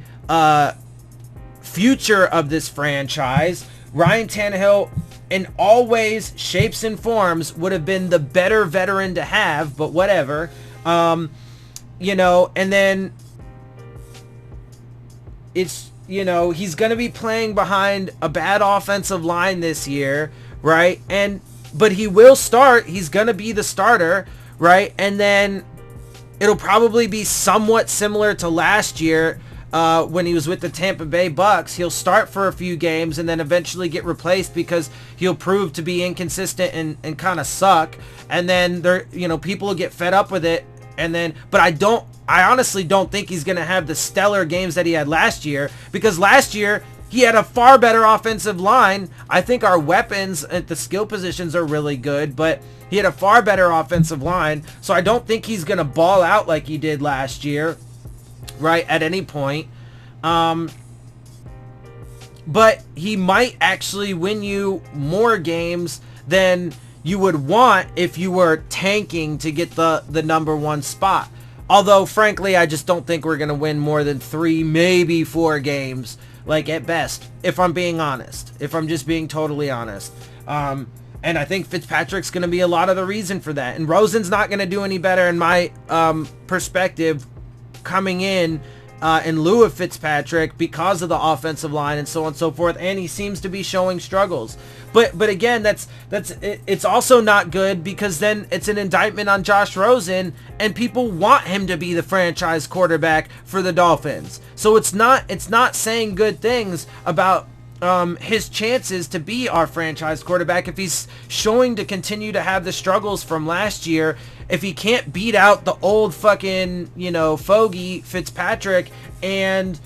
future of this franchise. Ryan Tannehill, in all ways, shapes, and forms, would have been the better veteran to have, but whatever. And then it's, he's going to be playing behind a bad offensive line this year, right? But he will start. He's going to be the starter, right? And then it'll probably be somewhat similar to last year, when he was with the Tampa Bay Bucks. He'll start for a few games and then eventually get replaced because he'll prove to be inconsistent and kind of suck. And then people will get fed up with it. But I honestly don't think he's going to have the stellar games that he had last year, because last year he had a far better offensive line. I think our weapons at the skill positions are really good, but he had a far better offensive line. So I don't think he's going to ball out like he did last year, right, at any point. But he might actually win you more games than you would want if you were tanking to get the number 1 spot. Although, frankly, I just don't think we're going to win more than 3, maybe 4 games, like at best, if I'm being honest, if I'm just being totally honest. And I think Fitzpatrick's going to be a lot of the reason for that. And Rosen's not going to do any better, in my perspective, coming in lieu of Fitzpatrick, because of the offensive line and so on and so forth, and he seems to be showing struggles. But again, it's also not good, because then it's an indictment on Josh Rosen, and people want him to be the franchise quarterback for the Dolphins. So it's not saying good things about his chances to be our franchise quarterback if he's showing to continue to have the struggles from last year. If he can't beat out the old fucking, fogey Fitzpatrick, and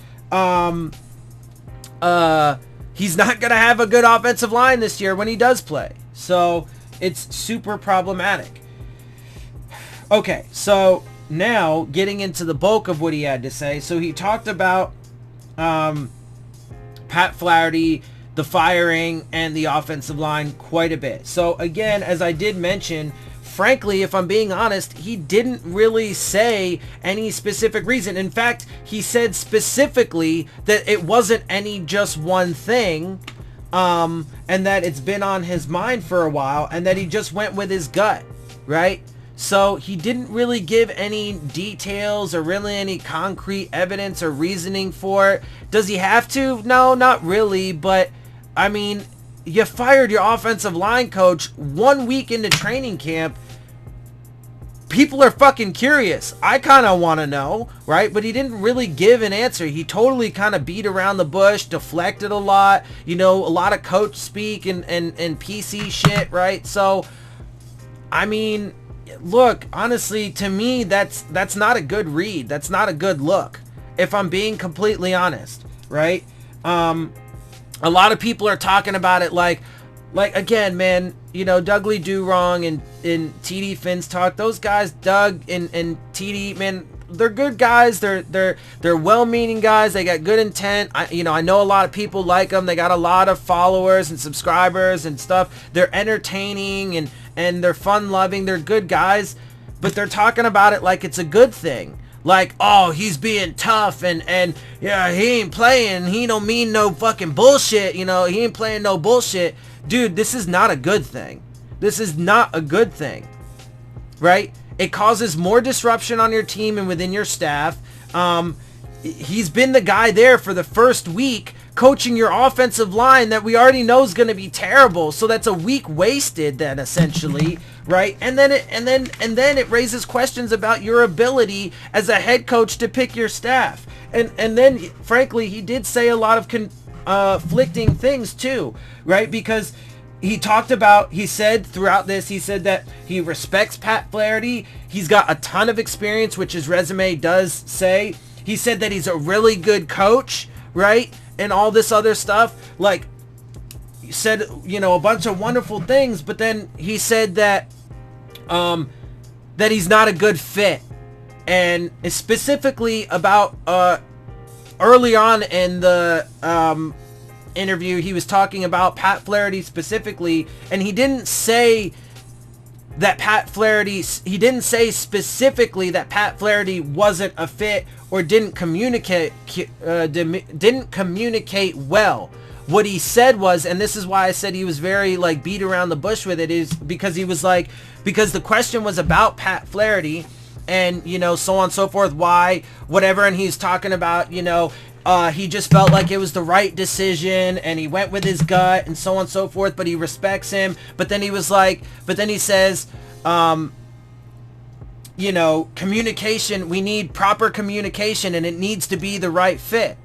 he's not going to have a good offensive line this year when he does play. So it's super problematic. Okay, so now getting into the bulk of what he had to say. So he talked about Pat Flaherty, the firing and the offensive line quite a bit. So again, as I did mention, frankly, if I'm being honest, he didn't really say any specific reason. In fact, he said specifically that it wasn't any just one thing, and that it's been on his mind for a while, and that he just went with his gut, right? So he didn't really give any details or really any concrete evidence or reasoning for it. Does he have to? No, not really, but I mean, you fired your offensive line coach 1 week into training camp. People are fucking curious. I kind of want to know, right? But he didn't really give an answer. He totally kind of beat around the bush, deflected a lot, a lot of coach speak and PC shit, right? So, I mean, look, honestly, to me, that's not a good read. That's not a good look, if I'm being completely honest, right? A lot of people are talking about it like again, man, Dougley Do Wrong and TD Phins Talk. Those guys, Doug and TD, man, they're good guys. They're well-meaning guys. They got good intent. I know a lot of people like them. They got a lot of followers and subscribers and stuff. They're entertaining and they're fun-loving. They're good guys, but they're talking about it like it's a good thing. Like, oh, he's being tough and yeah, he ain't playing. He don't mean no fucking bullshit. He ain't playing no bullshit. Dude, this is not a good thing. This is not a good thing, right? It causes more disruption on your team and within your staff. He's been the guy there for the first week coaching your offensive line that we already know is going to be terrible. So that's a week wasted then, essentially, right? And then it raises questions about your ability as a head coach to pick your staff. And then, frankly, he did say a lot of conflicting things too, right? Because he said throughout this, he said that he respects Pat Flaherty. He's got a ton of experience, which his resume does say. He said that he's a really good coach, right? And all this other stuff. Like, he said, a bunch of wonderful things, but then he said that that he's not a good fit. And specifically about early on in the interview, he was talking about Pat Flaherty specifically, and he didn't say specifically that Pat Flaherty wasn't a fit or didn't communicate well. What he said was, and this is why I said he was very beat around the bush with it, is because he was because the question was about Pat Flaherty and so on and so forth, why, whatever, and he's talking about he just felt like it was the right decision and he went with his gut and so on and so forth, but he respects him. But then he says, communication, we need proper communication and it needs to be the right fit.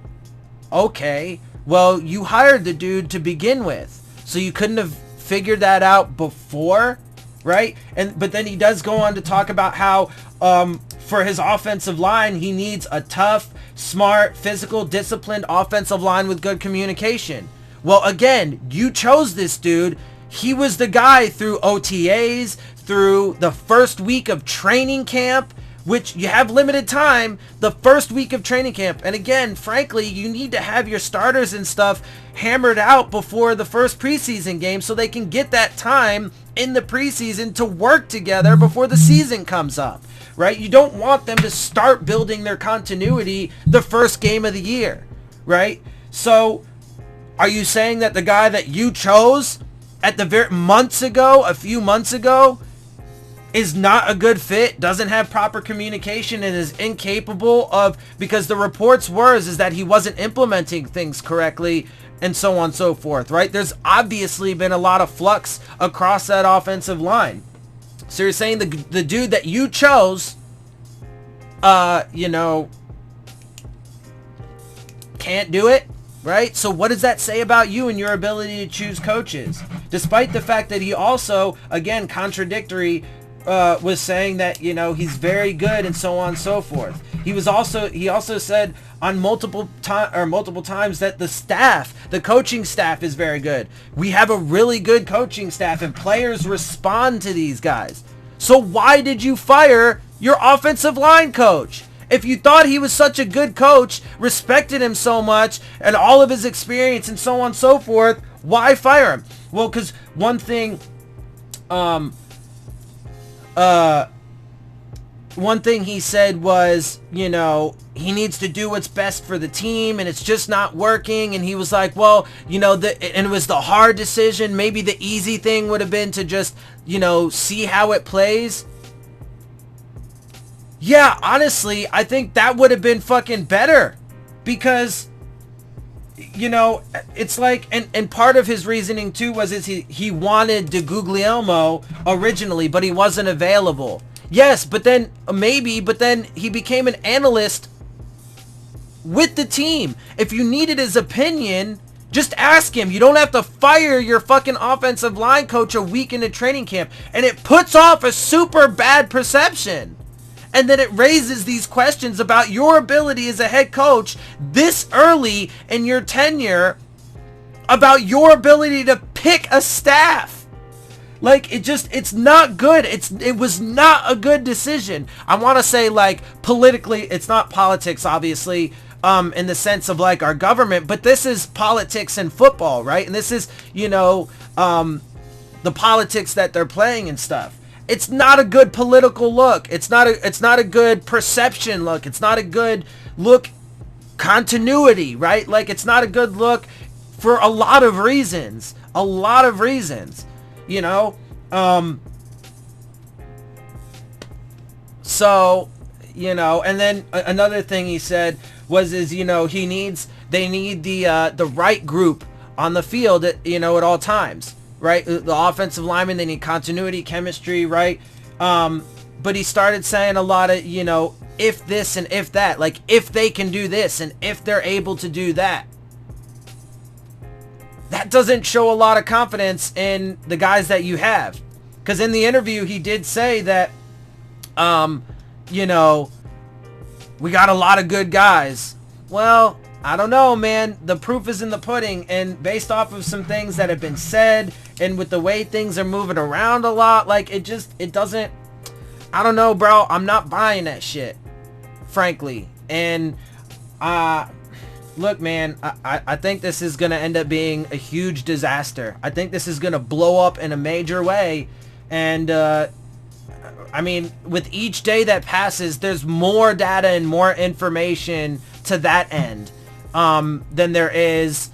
Okay, well, you hired the dude to begin with, so you couldn't have figured that out before, right? But then he does go on to talk about how for his offensive line, he needs a tough, smart, physical, disciplined offensive line with good communication. Well, again, you chose this dude. He was the guy through OTAs, through the first week of training camp, which you have limited time, the first week of training camp. And again, frankly, you need to have your starters and stuff hammered out before the first preseason game so they can get that time in the preseason to work together before the season comes up, right? You don't want them to start building their continuity the first game of the year, right? So are you saying that the guy that you chose at the a few months ago, is not a good fit, doesn't have proper communication, and is incapable of, because the reports is that he wasn't implementing things correctly, and so on and so forth, right? There's obviously been a lot of flux across that offensive line. So you're saying the dude that you chose, can't do it, right? So what does that say about you and your ability to choose coaches? Despite the fact that he also, again, contradictory, was saying that he's very good and so on and so forth. He also said on multiple times that the coaching staff is very good. We have a really good coaching staff and players respond to these guys. So why did you fire your offensive line coach? If you thought he was such a good coach, respected him so much, and all of his experience and so on and so forth, why fire him? Well, because one thing he said was, you know, he needs to do what's best for the team, and it's just not working. And he was like, well, you know, and it was the hard decision. Maybe the easy thing would have been to just, you know, see how it plays. Yeah, honestly, I think that would have been fucking better, because, you know, it's like, and part of his reasoning too was he wanted DeGuglielmo originally, but he wasn't available. Yes, but then he became an analyst with the team. If you needed his opinion, just ask him. You don't have to fire your fucking offensive line coach a week into training camp. And it puts off a super bad perception. And then it raises these questions about your ability as a head coach this early in your tenure, about your ability to pick a staff. Like, it's not good. It was not a good decision. I want to say, like, politically, it's not politics, obviously, in the sense of, like, our government, but this is politics and football, right? And this is, you know, the politics that they're playing and stuff. It's not a good political look. It's not a good perception look. It's not a good look continuity, right? Like, it's not a good look for a lot of reasons. You know, so, you know, and then another thing he said was, you know, they need the right group on the field at, you know, at all times, right? The offensive linemen, they need continuity, chemistry, right? But he started saying a lot of, you know, if this and if that, like if they can do this and if they're able to do that. That doesn't show a lot of confidence in the guys that you have. Because in the interview, he did say that, you know, we got a lot of good guys. Well, I don't know, man. The proof is in the pudding. And based off of some things that have been said, and with the way things are moving around a lot, like, it doesn't, I don't know, bro. I'm not buying that shit, frankly. And, look, man, I think this is going to end up being a huge disaster. I think this is going to blow up in a major way. And, I mean, with each day that passes, there's more data and more information to that end than there is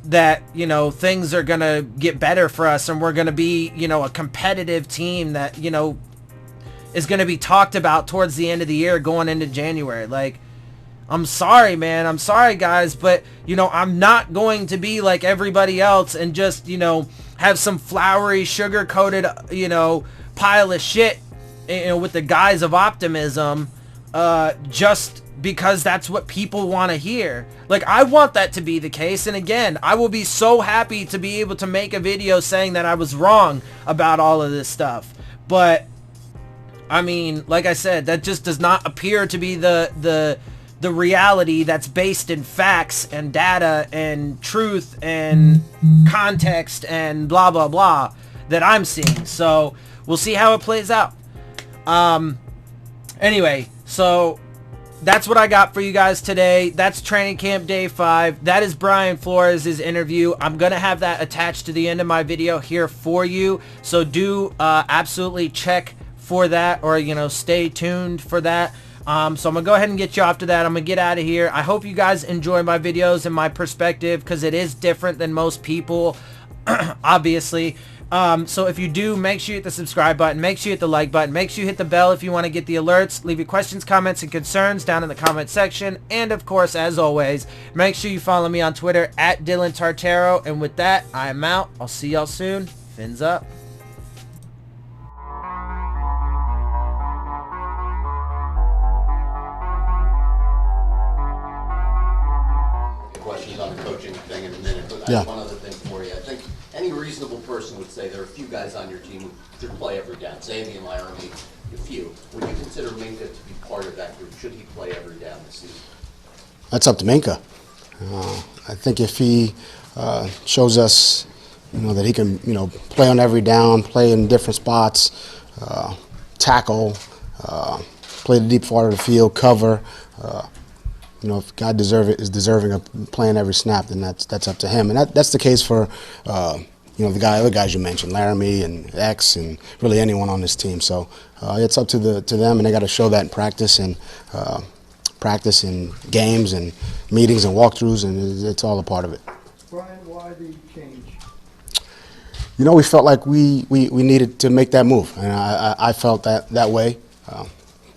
that, you know, things are going to get better for us and we're going to be, you know, a competitive team that, you know, is going to be talked about towards the end of the year going into January. Like, I'm sorry, man. I'm sorry, guys. But, you know, I'm not going to be like everybody else and just, you know, have some flowery, sugar-coated, you know, pile of shit, you know, with the guise of optimism, just because that's what people want to hear. Like, I want that to be the case. And again, I will be so happy to be able to make a video saying that I was wrong about all of this stuff. But, I mean, like I said, that just does not appear to be the reality that's based in facts and data and truth and context and blah, blah, blah that I'm seeing. So we'll see how it plays out. Anyway, so that's what I got for you guys today. That's training camp day 5. That is Brian Flores' interview. I'm going to have that attached to the end of my video here for you. So do absolutely check for that, or, you know, stay tuned for that. So I'm going to go ahead and get you off to that. I'm going to get out of here. I hope you guys enjoy my videos and my perspective, because it is different than most people, obviously. So if you do, make sure you hit the subscribe button. Make sure you hit the like button. Make sure you hit the bell if you want to get the alerts. Leave your questions, comments, and concerns down in the comment section. And, of course, as always, make sure you follow me on Twitter at Dillon Tartaro. And with that, I am out. I'll see y'all soon. Fins up. Questions on the coaching thing in a minute, but I have one other thing for you. I think any reasonable person would say there are a few guys on your team who should play every down. Xavier and Laramie, a few. Would you consider Minka to be part of that group? Should he play every down this season? That's up to Minka. I think if he shows us, you know, that he can, you know, play on every down, play in different spots, tackle, play the deep part of the field, cover, If a guy is deserving of playing every snap, then that's up to him, and that's the case for the other guys you mentioned, Laramie and X, and really anyone on this team. So it's up to them, and they got to show that in practice and games and meetings and walkthroughs, and it's all a part of it. Brian, why the change? We felt like we needed to make that move, and I felt that way.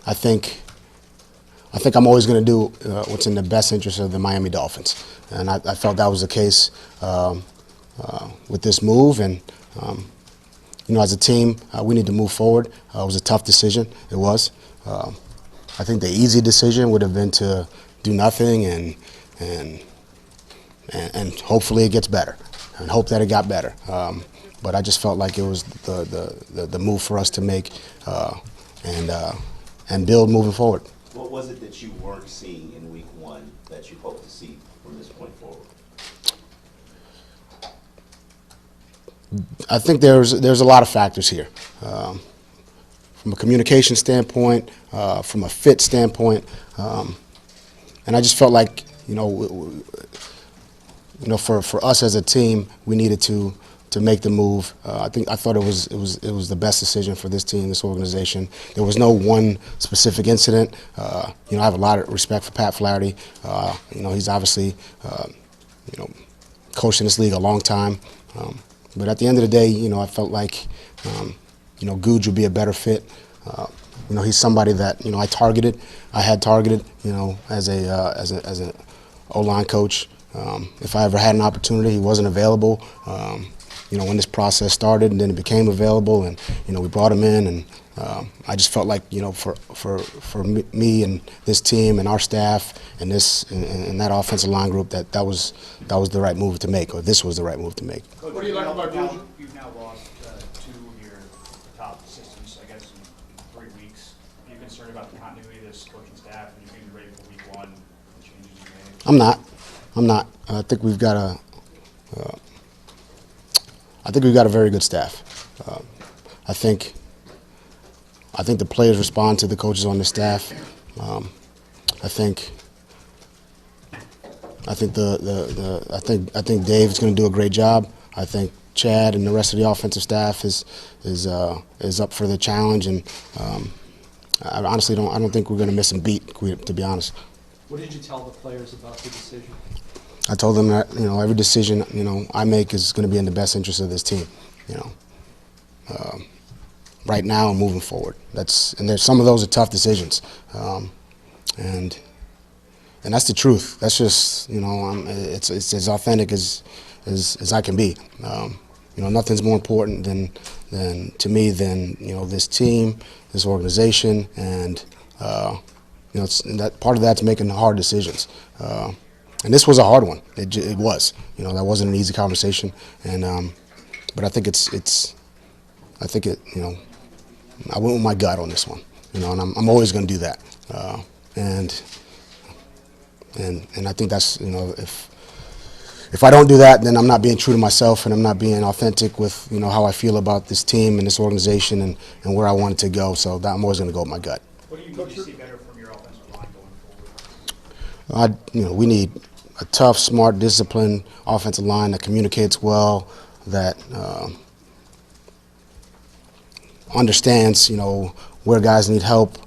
I think I'm always going to do what's in the best interest of the Miami Dolphins, and I felt that was the case with this move. And as a team, we need to move forward. It was a tough decision. It was. I think the easy decision would have been to do nothing and hopefully it gets better, and hope that it got better. But I just felt like it was the move for us to make and build moving forward. What was it that you weren't seeing in week one that you hope to see from this point forward? I think there's a lot of factors here. From a communication standpoint, from a fit standpoint, and I just felt like for us as a team, we needed to make the move. I thought it was the best decision for this team, this organization. There was no one specific incident. I have a lot of respect for Pat Flaherty. He's obviously coached in this league a long time. But at the end of the day, I felt like Googe would be a better fit. He's somebody that I had targeted, as an O-line coach. If I ever had an opportunity, he wasn't available. When this process started, and then it became available, and we brought him in, and I just felt like for me and this team and our staff and that offensive line group that was the right move to make, or this was the right move to make. Coach, what do you like about Googe? You've now lost two of your top assistants, I guess, in 3 weeks. Are you concerned about the continuity of this coaching staff, and you think you're ready for week one, the changes you made? I'm not. I think we've got a very good staff. I think the players respond to the coaches on the staff. I think Dave's going to do a great job. I think Chad and the rest of the offensive staff is up for the challenge, and I honestly don't think we're going to miss a beat, to be honest. What did you tell the players about the decision? I told them that every decision I make is going to be in the best interest of this team. Right now and moving forward. There's some of those are tough decisions, and that's the truth. That's just it's as authentic as I can be. Nothing's more important than to me than this team, this organization, and that part of that's making hard decisions. And this was a hard one. It was. That wasn't an easy conversation. And but I think I went with my gut on this one. And I'm always going to do that. And I think that's if I don't do that, then I'm not being true to myself, and I'm not being authentic with how I feel about this team and this organization and where I want it to go. So I'm always going to go with my gut. What do you need to see better from your offensive line going forward? We need a tough, smart, disciplined offensive line that communicates well, that understands, where guys need help,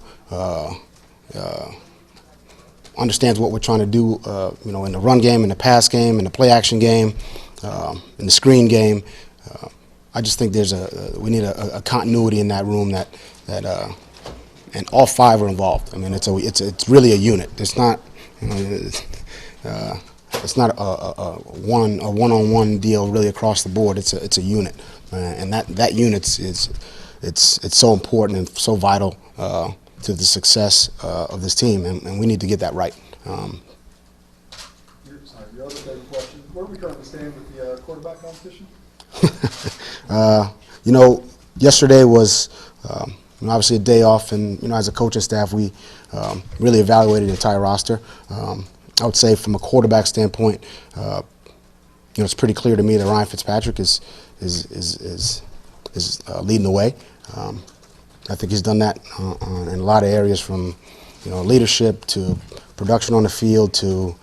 understands what we're trying to do, in the run game, in the pass game, in the play action game, in the screen game. I just think we need a continuity in that room that and all five are involved. I mean, it's really a unit. It's not. It's not a one-on-one deal really across the board. It's a unit, and that unit is so important and so vital to the success of this team, and we need to get that right. Your other favorite question: where do we currently stand with the quarterback competition? Yesterday was obviously a day off, and as a coaching staff, we really evaluated the entire roster. I would say from a quarterback standpoint, it's pretty clear to me that Ryan Fitzpatrick is leading the way. I think he's done that in a lot of areas, from leadership to production on the field to,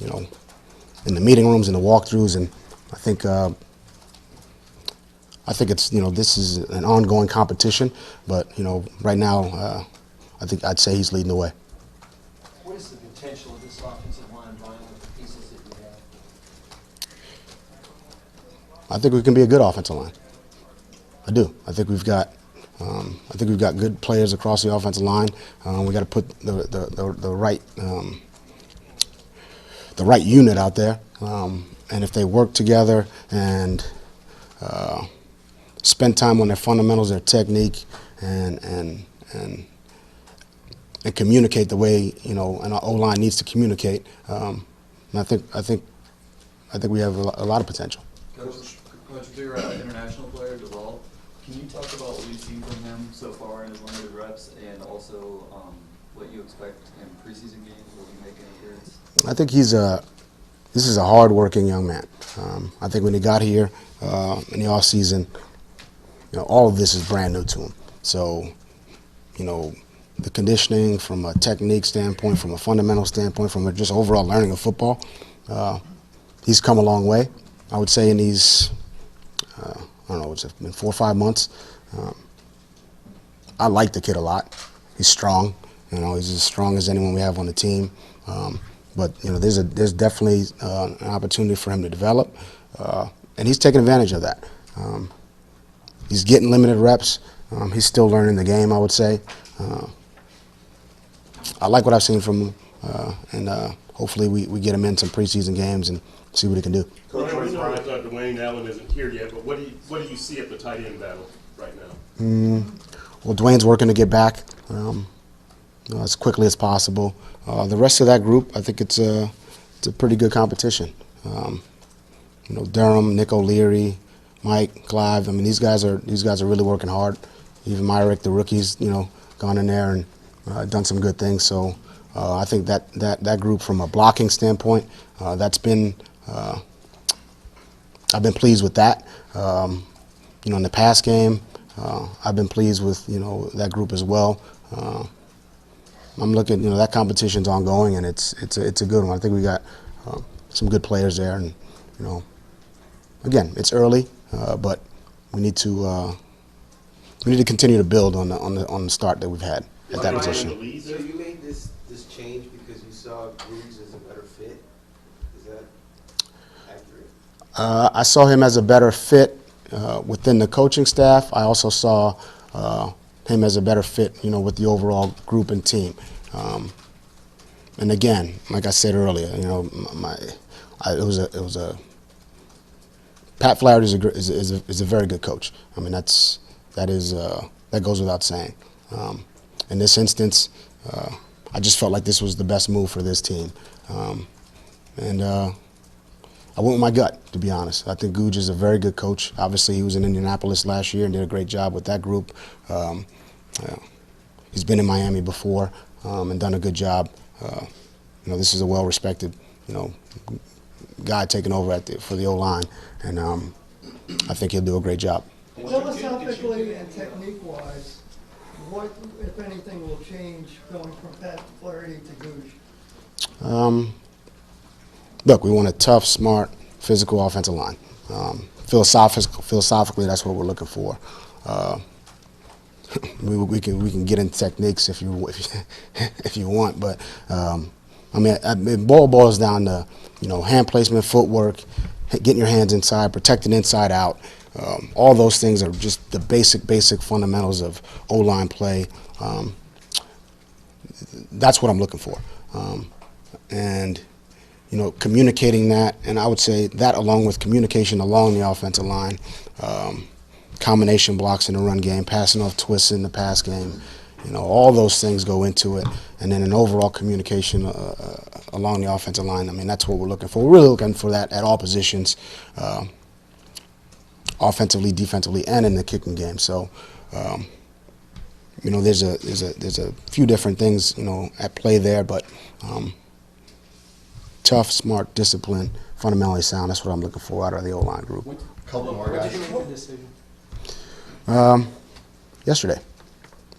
you know, in the meeting rooms and the walkthroughs, and I think it's, you know, this is an ongoing competition, but, you know, right now I think I'd say he's leading the way. What is the potential of this offensive line, Brian, with the pieces that you have? I think we can be a good offensive line. I do. I think we've got good players across the offensive line. We got to put the right unit out there, and if they work together and spend time on their fundamentals, their technique, and communicate the way, you know, an O-line needs to communicate. And I think we have a lot of potential. Coach, with your international player, Dillon, can you talk about what you've seen from him so far in his limited reps, and also what you expect in preseason games? Will he make an appearance? I think this is a hard-working young man. I think when he got here in the off-season, you know, all of this is brand new to him. So, you know, the conditioning from a technique standpoint, from a fundamental standpoint, from a just overall learning of football, he's come a long way. I would say in these, I don't know, it's been 4 or 5 months. I like the kid a lot. He's strong. You know, he's as strong as anyone we have on the team. But you know, there's definitely an opportunity for him to develop, and he's taking advantage of that. He's getting limited reps. He's still learning the game, I would say. I like what I've seen from him, and hopefully we get him in some preseason games and see what he can do. Brian, we know that Dwayne Allen isn't here yet, but what do you see at the tight end battle right now? Well, Dwayne's working to get back as quickly as possible. The rest of that group, I think it's a pretty good competition. You know, Durham, Nick O'Leary, Mike, Clive. I mean, these guys are really working hard. Even Myrick, the rookies, you know, gone in there and done some good things. So I think that group, from a blocking standpoint, that's been I've been pleased with that. You know, in the pass game, I've been pleased with, you know, that group as well. I'm looking, you know, that competition's ongoing, and it's a good one. I think we got some good players there, and you know, again, it's early, but we need to continue to build on the start that we've had at that position. So you made this change because you saw Grooves as a better fit? Is that accurate? I saw him as a better fit within the coaching staff. I also saw him as a better fit, you know, with the overall group and team. And again, like I said earlier, you know, it was a Pat Flaherty is a very good coach. I mean, that goes without saying. In this instance, I just felt like this was the best move for this team, and I went with my gut, to be honest. I think Googe is a very good coach. Obviously, he was in Indianapolis last year and did a great job with that group. He's been in Miami before and done a good job. You know, this is a well-respected, you know, guy taking over for the O-line, and I think he'll do a great job. Philosophically and technique-wise, what, if anything, will change going from Pat Flaherty to Googe? Look, we want a tough, smart, physical offensive line. Philosophically, that's what we're looking for. We can get into techniques if you want, but I mean, it boils down to, you know, hand placement, footwork, getting your hands inside, protecting inside out. All those things are just the basic fundamentals of O-line play. That's what I'm looking for, and you know, communicating that, and I would say that along with communication along the offensive line, combination blocks in the run game, passing off twists in the pass game, you know, all those things go into it, and then an overall communication along the offensive line. I mean, that's what we're looking for. We're really looking for that at all positions, offensively, defensively, and in the kicking game. So, you know, there's a few different things, you know, at play there, but tough, smart, disciplined, fundamentally sound. That's what I'm looking for out of the O-line group. Couple more guys. Did you make the decision? Yesterday.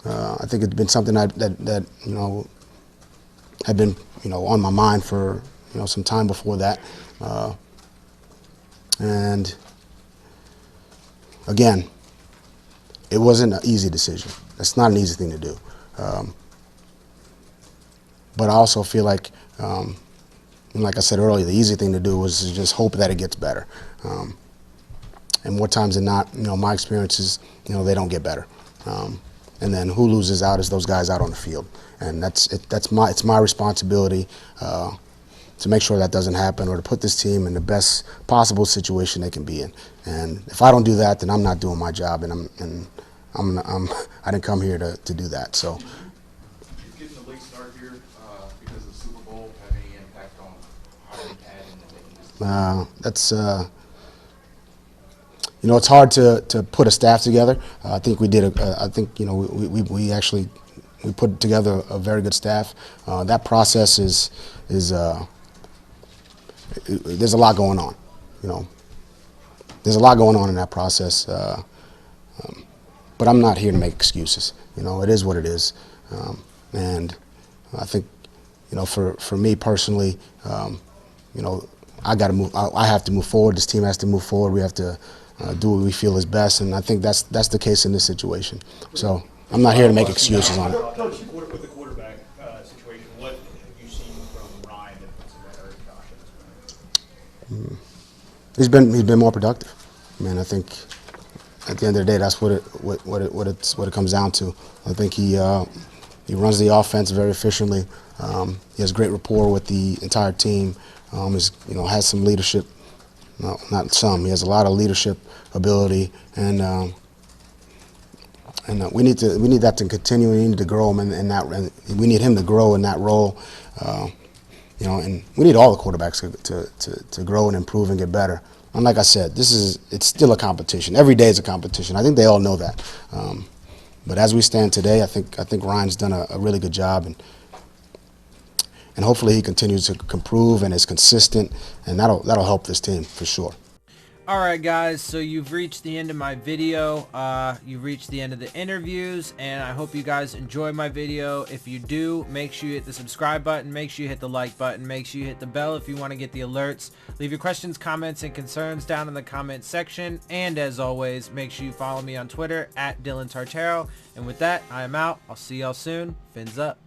I think it's been something that you know, had been, on my mind for, some time before that. And again, it wasn't an easy decision. It's not an easy thing to do. But I also feel like, and like I said earlier, the easy thing to do was to just hope that it gets better. And more times than not, my experience is, they don't get better. And then who loses out is those guys out on the field. And it's my responsibility to make sure that doesn't happen, or to put this team in the best possible situation they can be in. And if I don't do that, then I'm not doing my job, and I didn't come here to do that. So. Is getting a late start here because of the Super Bowl have any impact on how you had in the That's it's hard to put a staff together. I think we did. I think we actually put together a very good staff. That process is there's a lot going on. There's a lot going on in that process. But I'm not here to make excuses. It is what it is. And I think for me personally, I got to move. I have to move forward. This team has to move forward. We have to do what we feel is best, and I think that's the case in this situation. So I'm not here to make excuses on it. Coach, with the quarterback situation, what have you seen from Ryan that puts him better at Josh at this point? He's been more productive. I mean, I think at the end of the day, that's what it comes down to. I think he runs the offense very efficiently. He has great rapport with the entire team. Has some leadership. No, not some. He has a lot of leadership ability, and we need that to continue. We need to grow him in that. And we need him to grow in that role. And we need all the quarterbacks to grow and improve and get better. And like I said, it's still a competition. Every day is a competition. I think they all know that. But as we stand today, I think Ryan's done a really good job, and hopefully he continues to improve and is consistent, and that'll help this team for sure. Alright guys, so you've reached the end of my video. You've reached the end of the interviews, and I hope you guys enjoy my video. If you do, make sure you hit the subscribe button, make sure you hit the like button, make sure you hit the bell if you want to get the alerts. Leave your questions, comments, and concerns down in the comment section, and as always, make sure you follow me on Twitter at Dillon Tartaro. And with that, I am out. I'll see y'all soon. Fins up.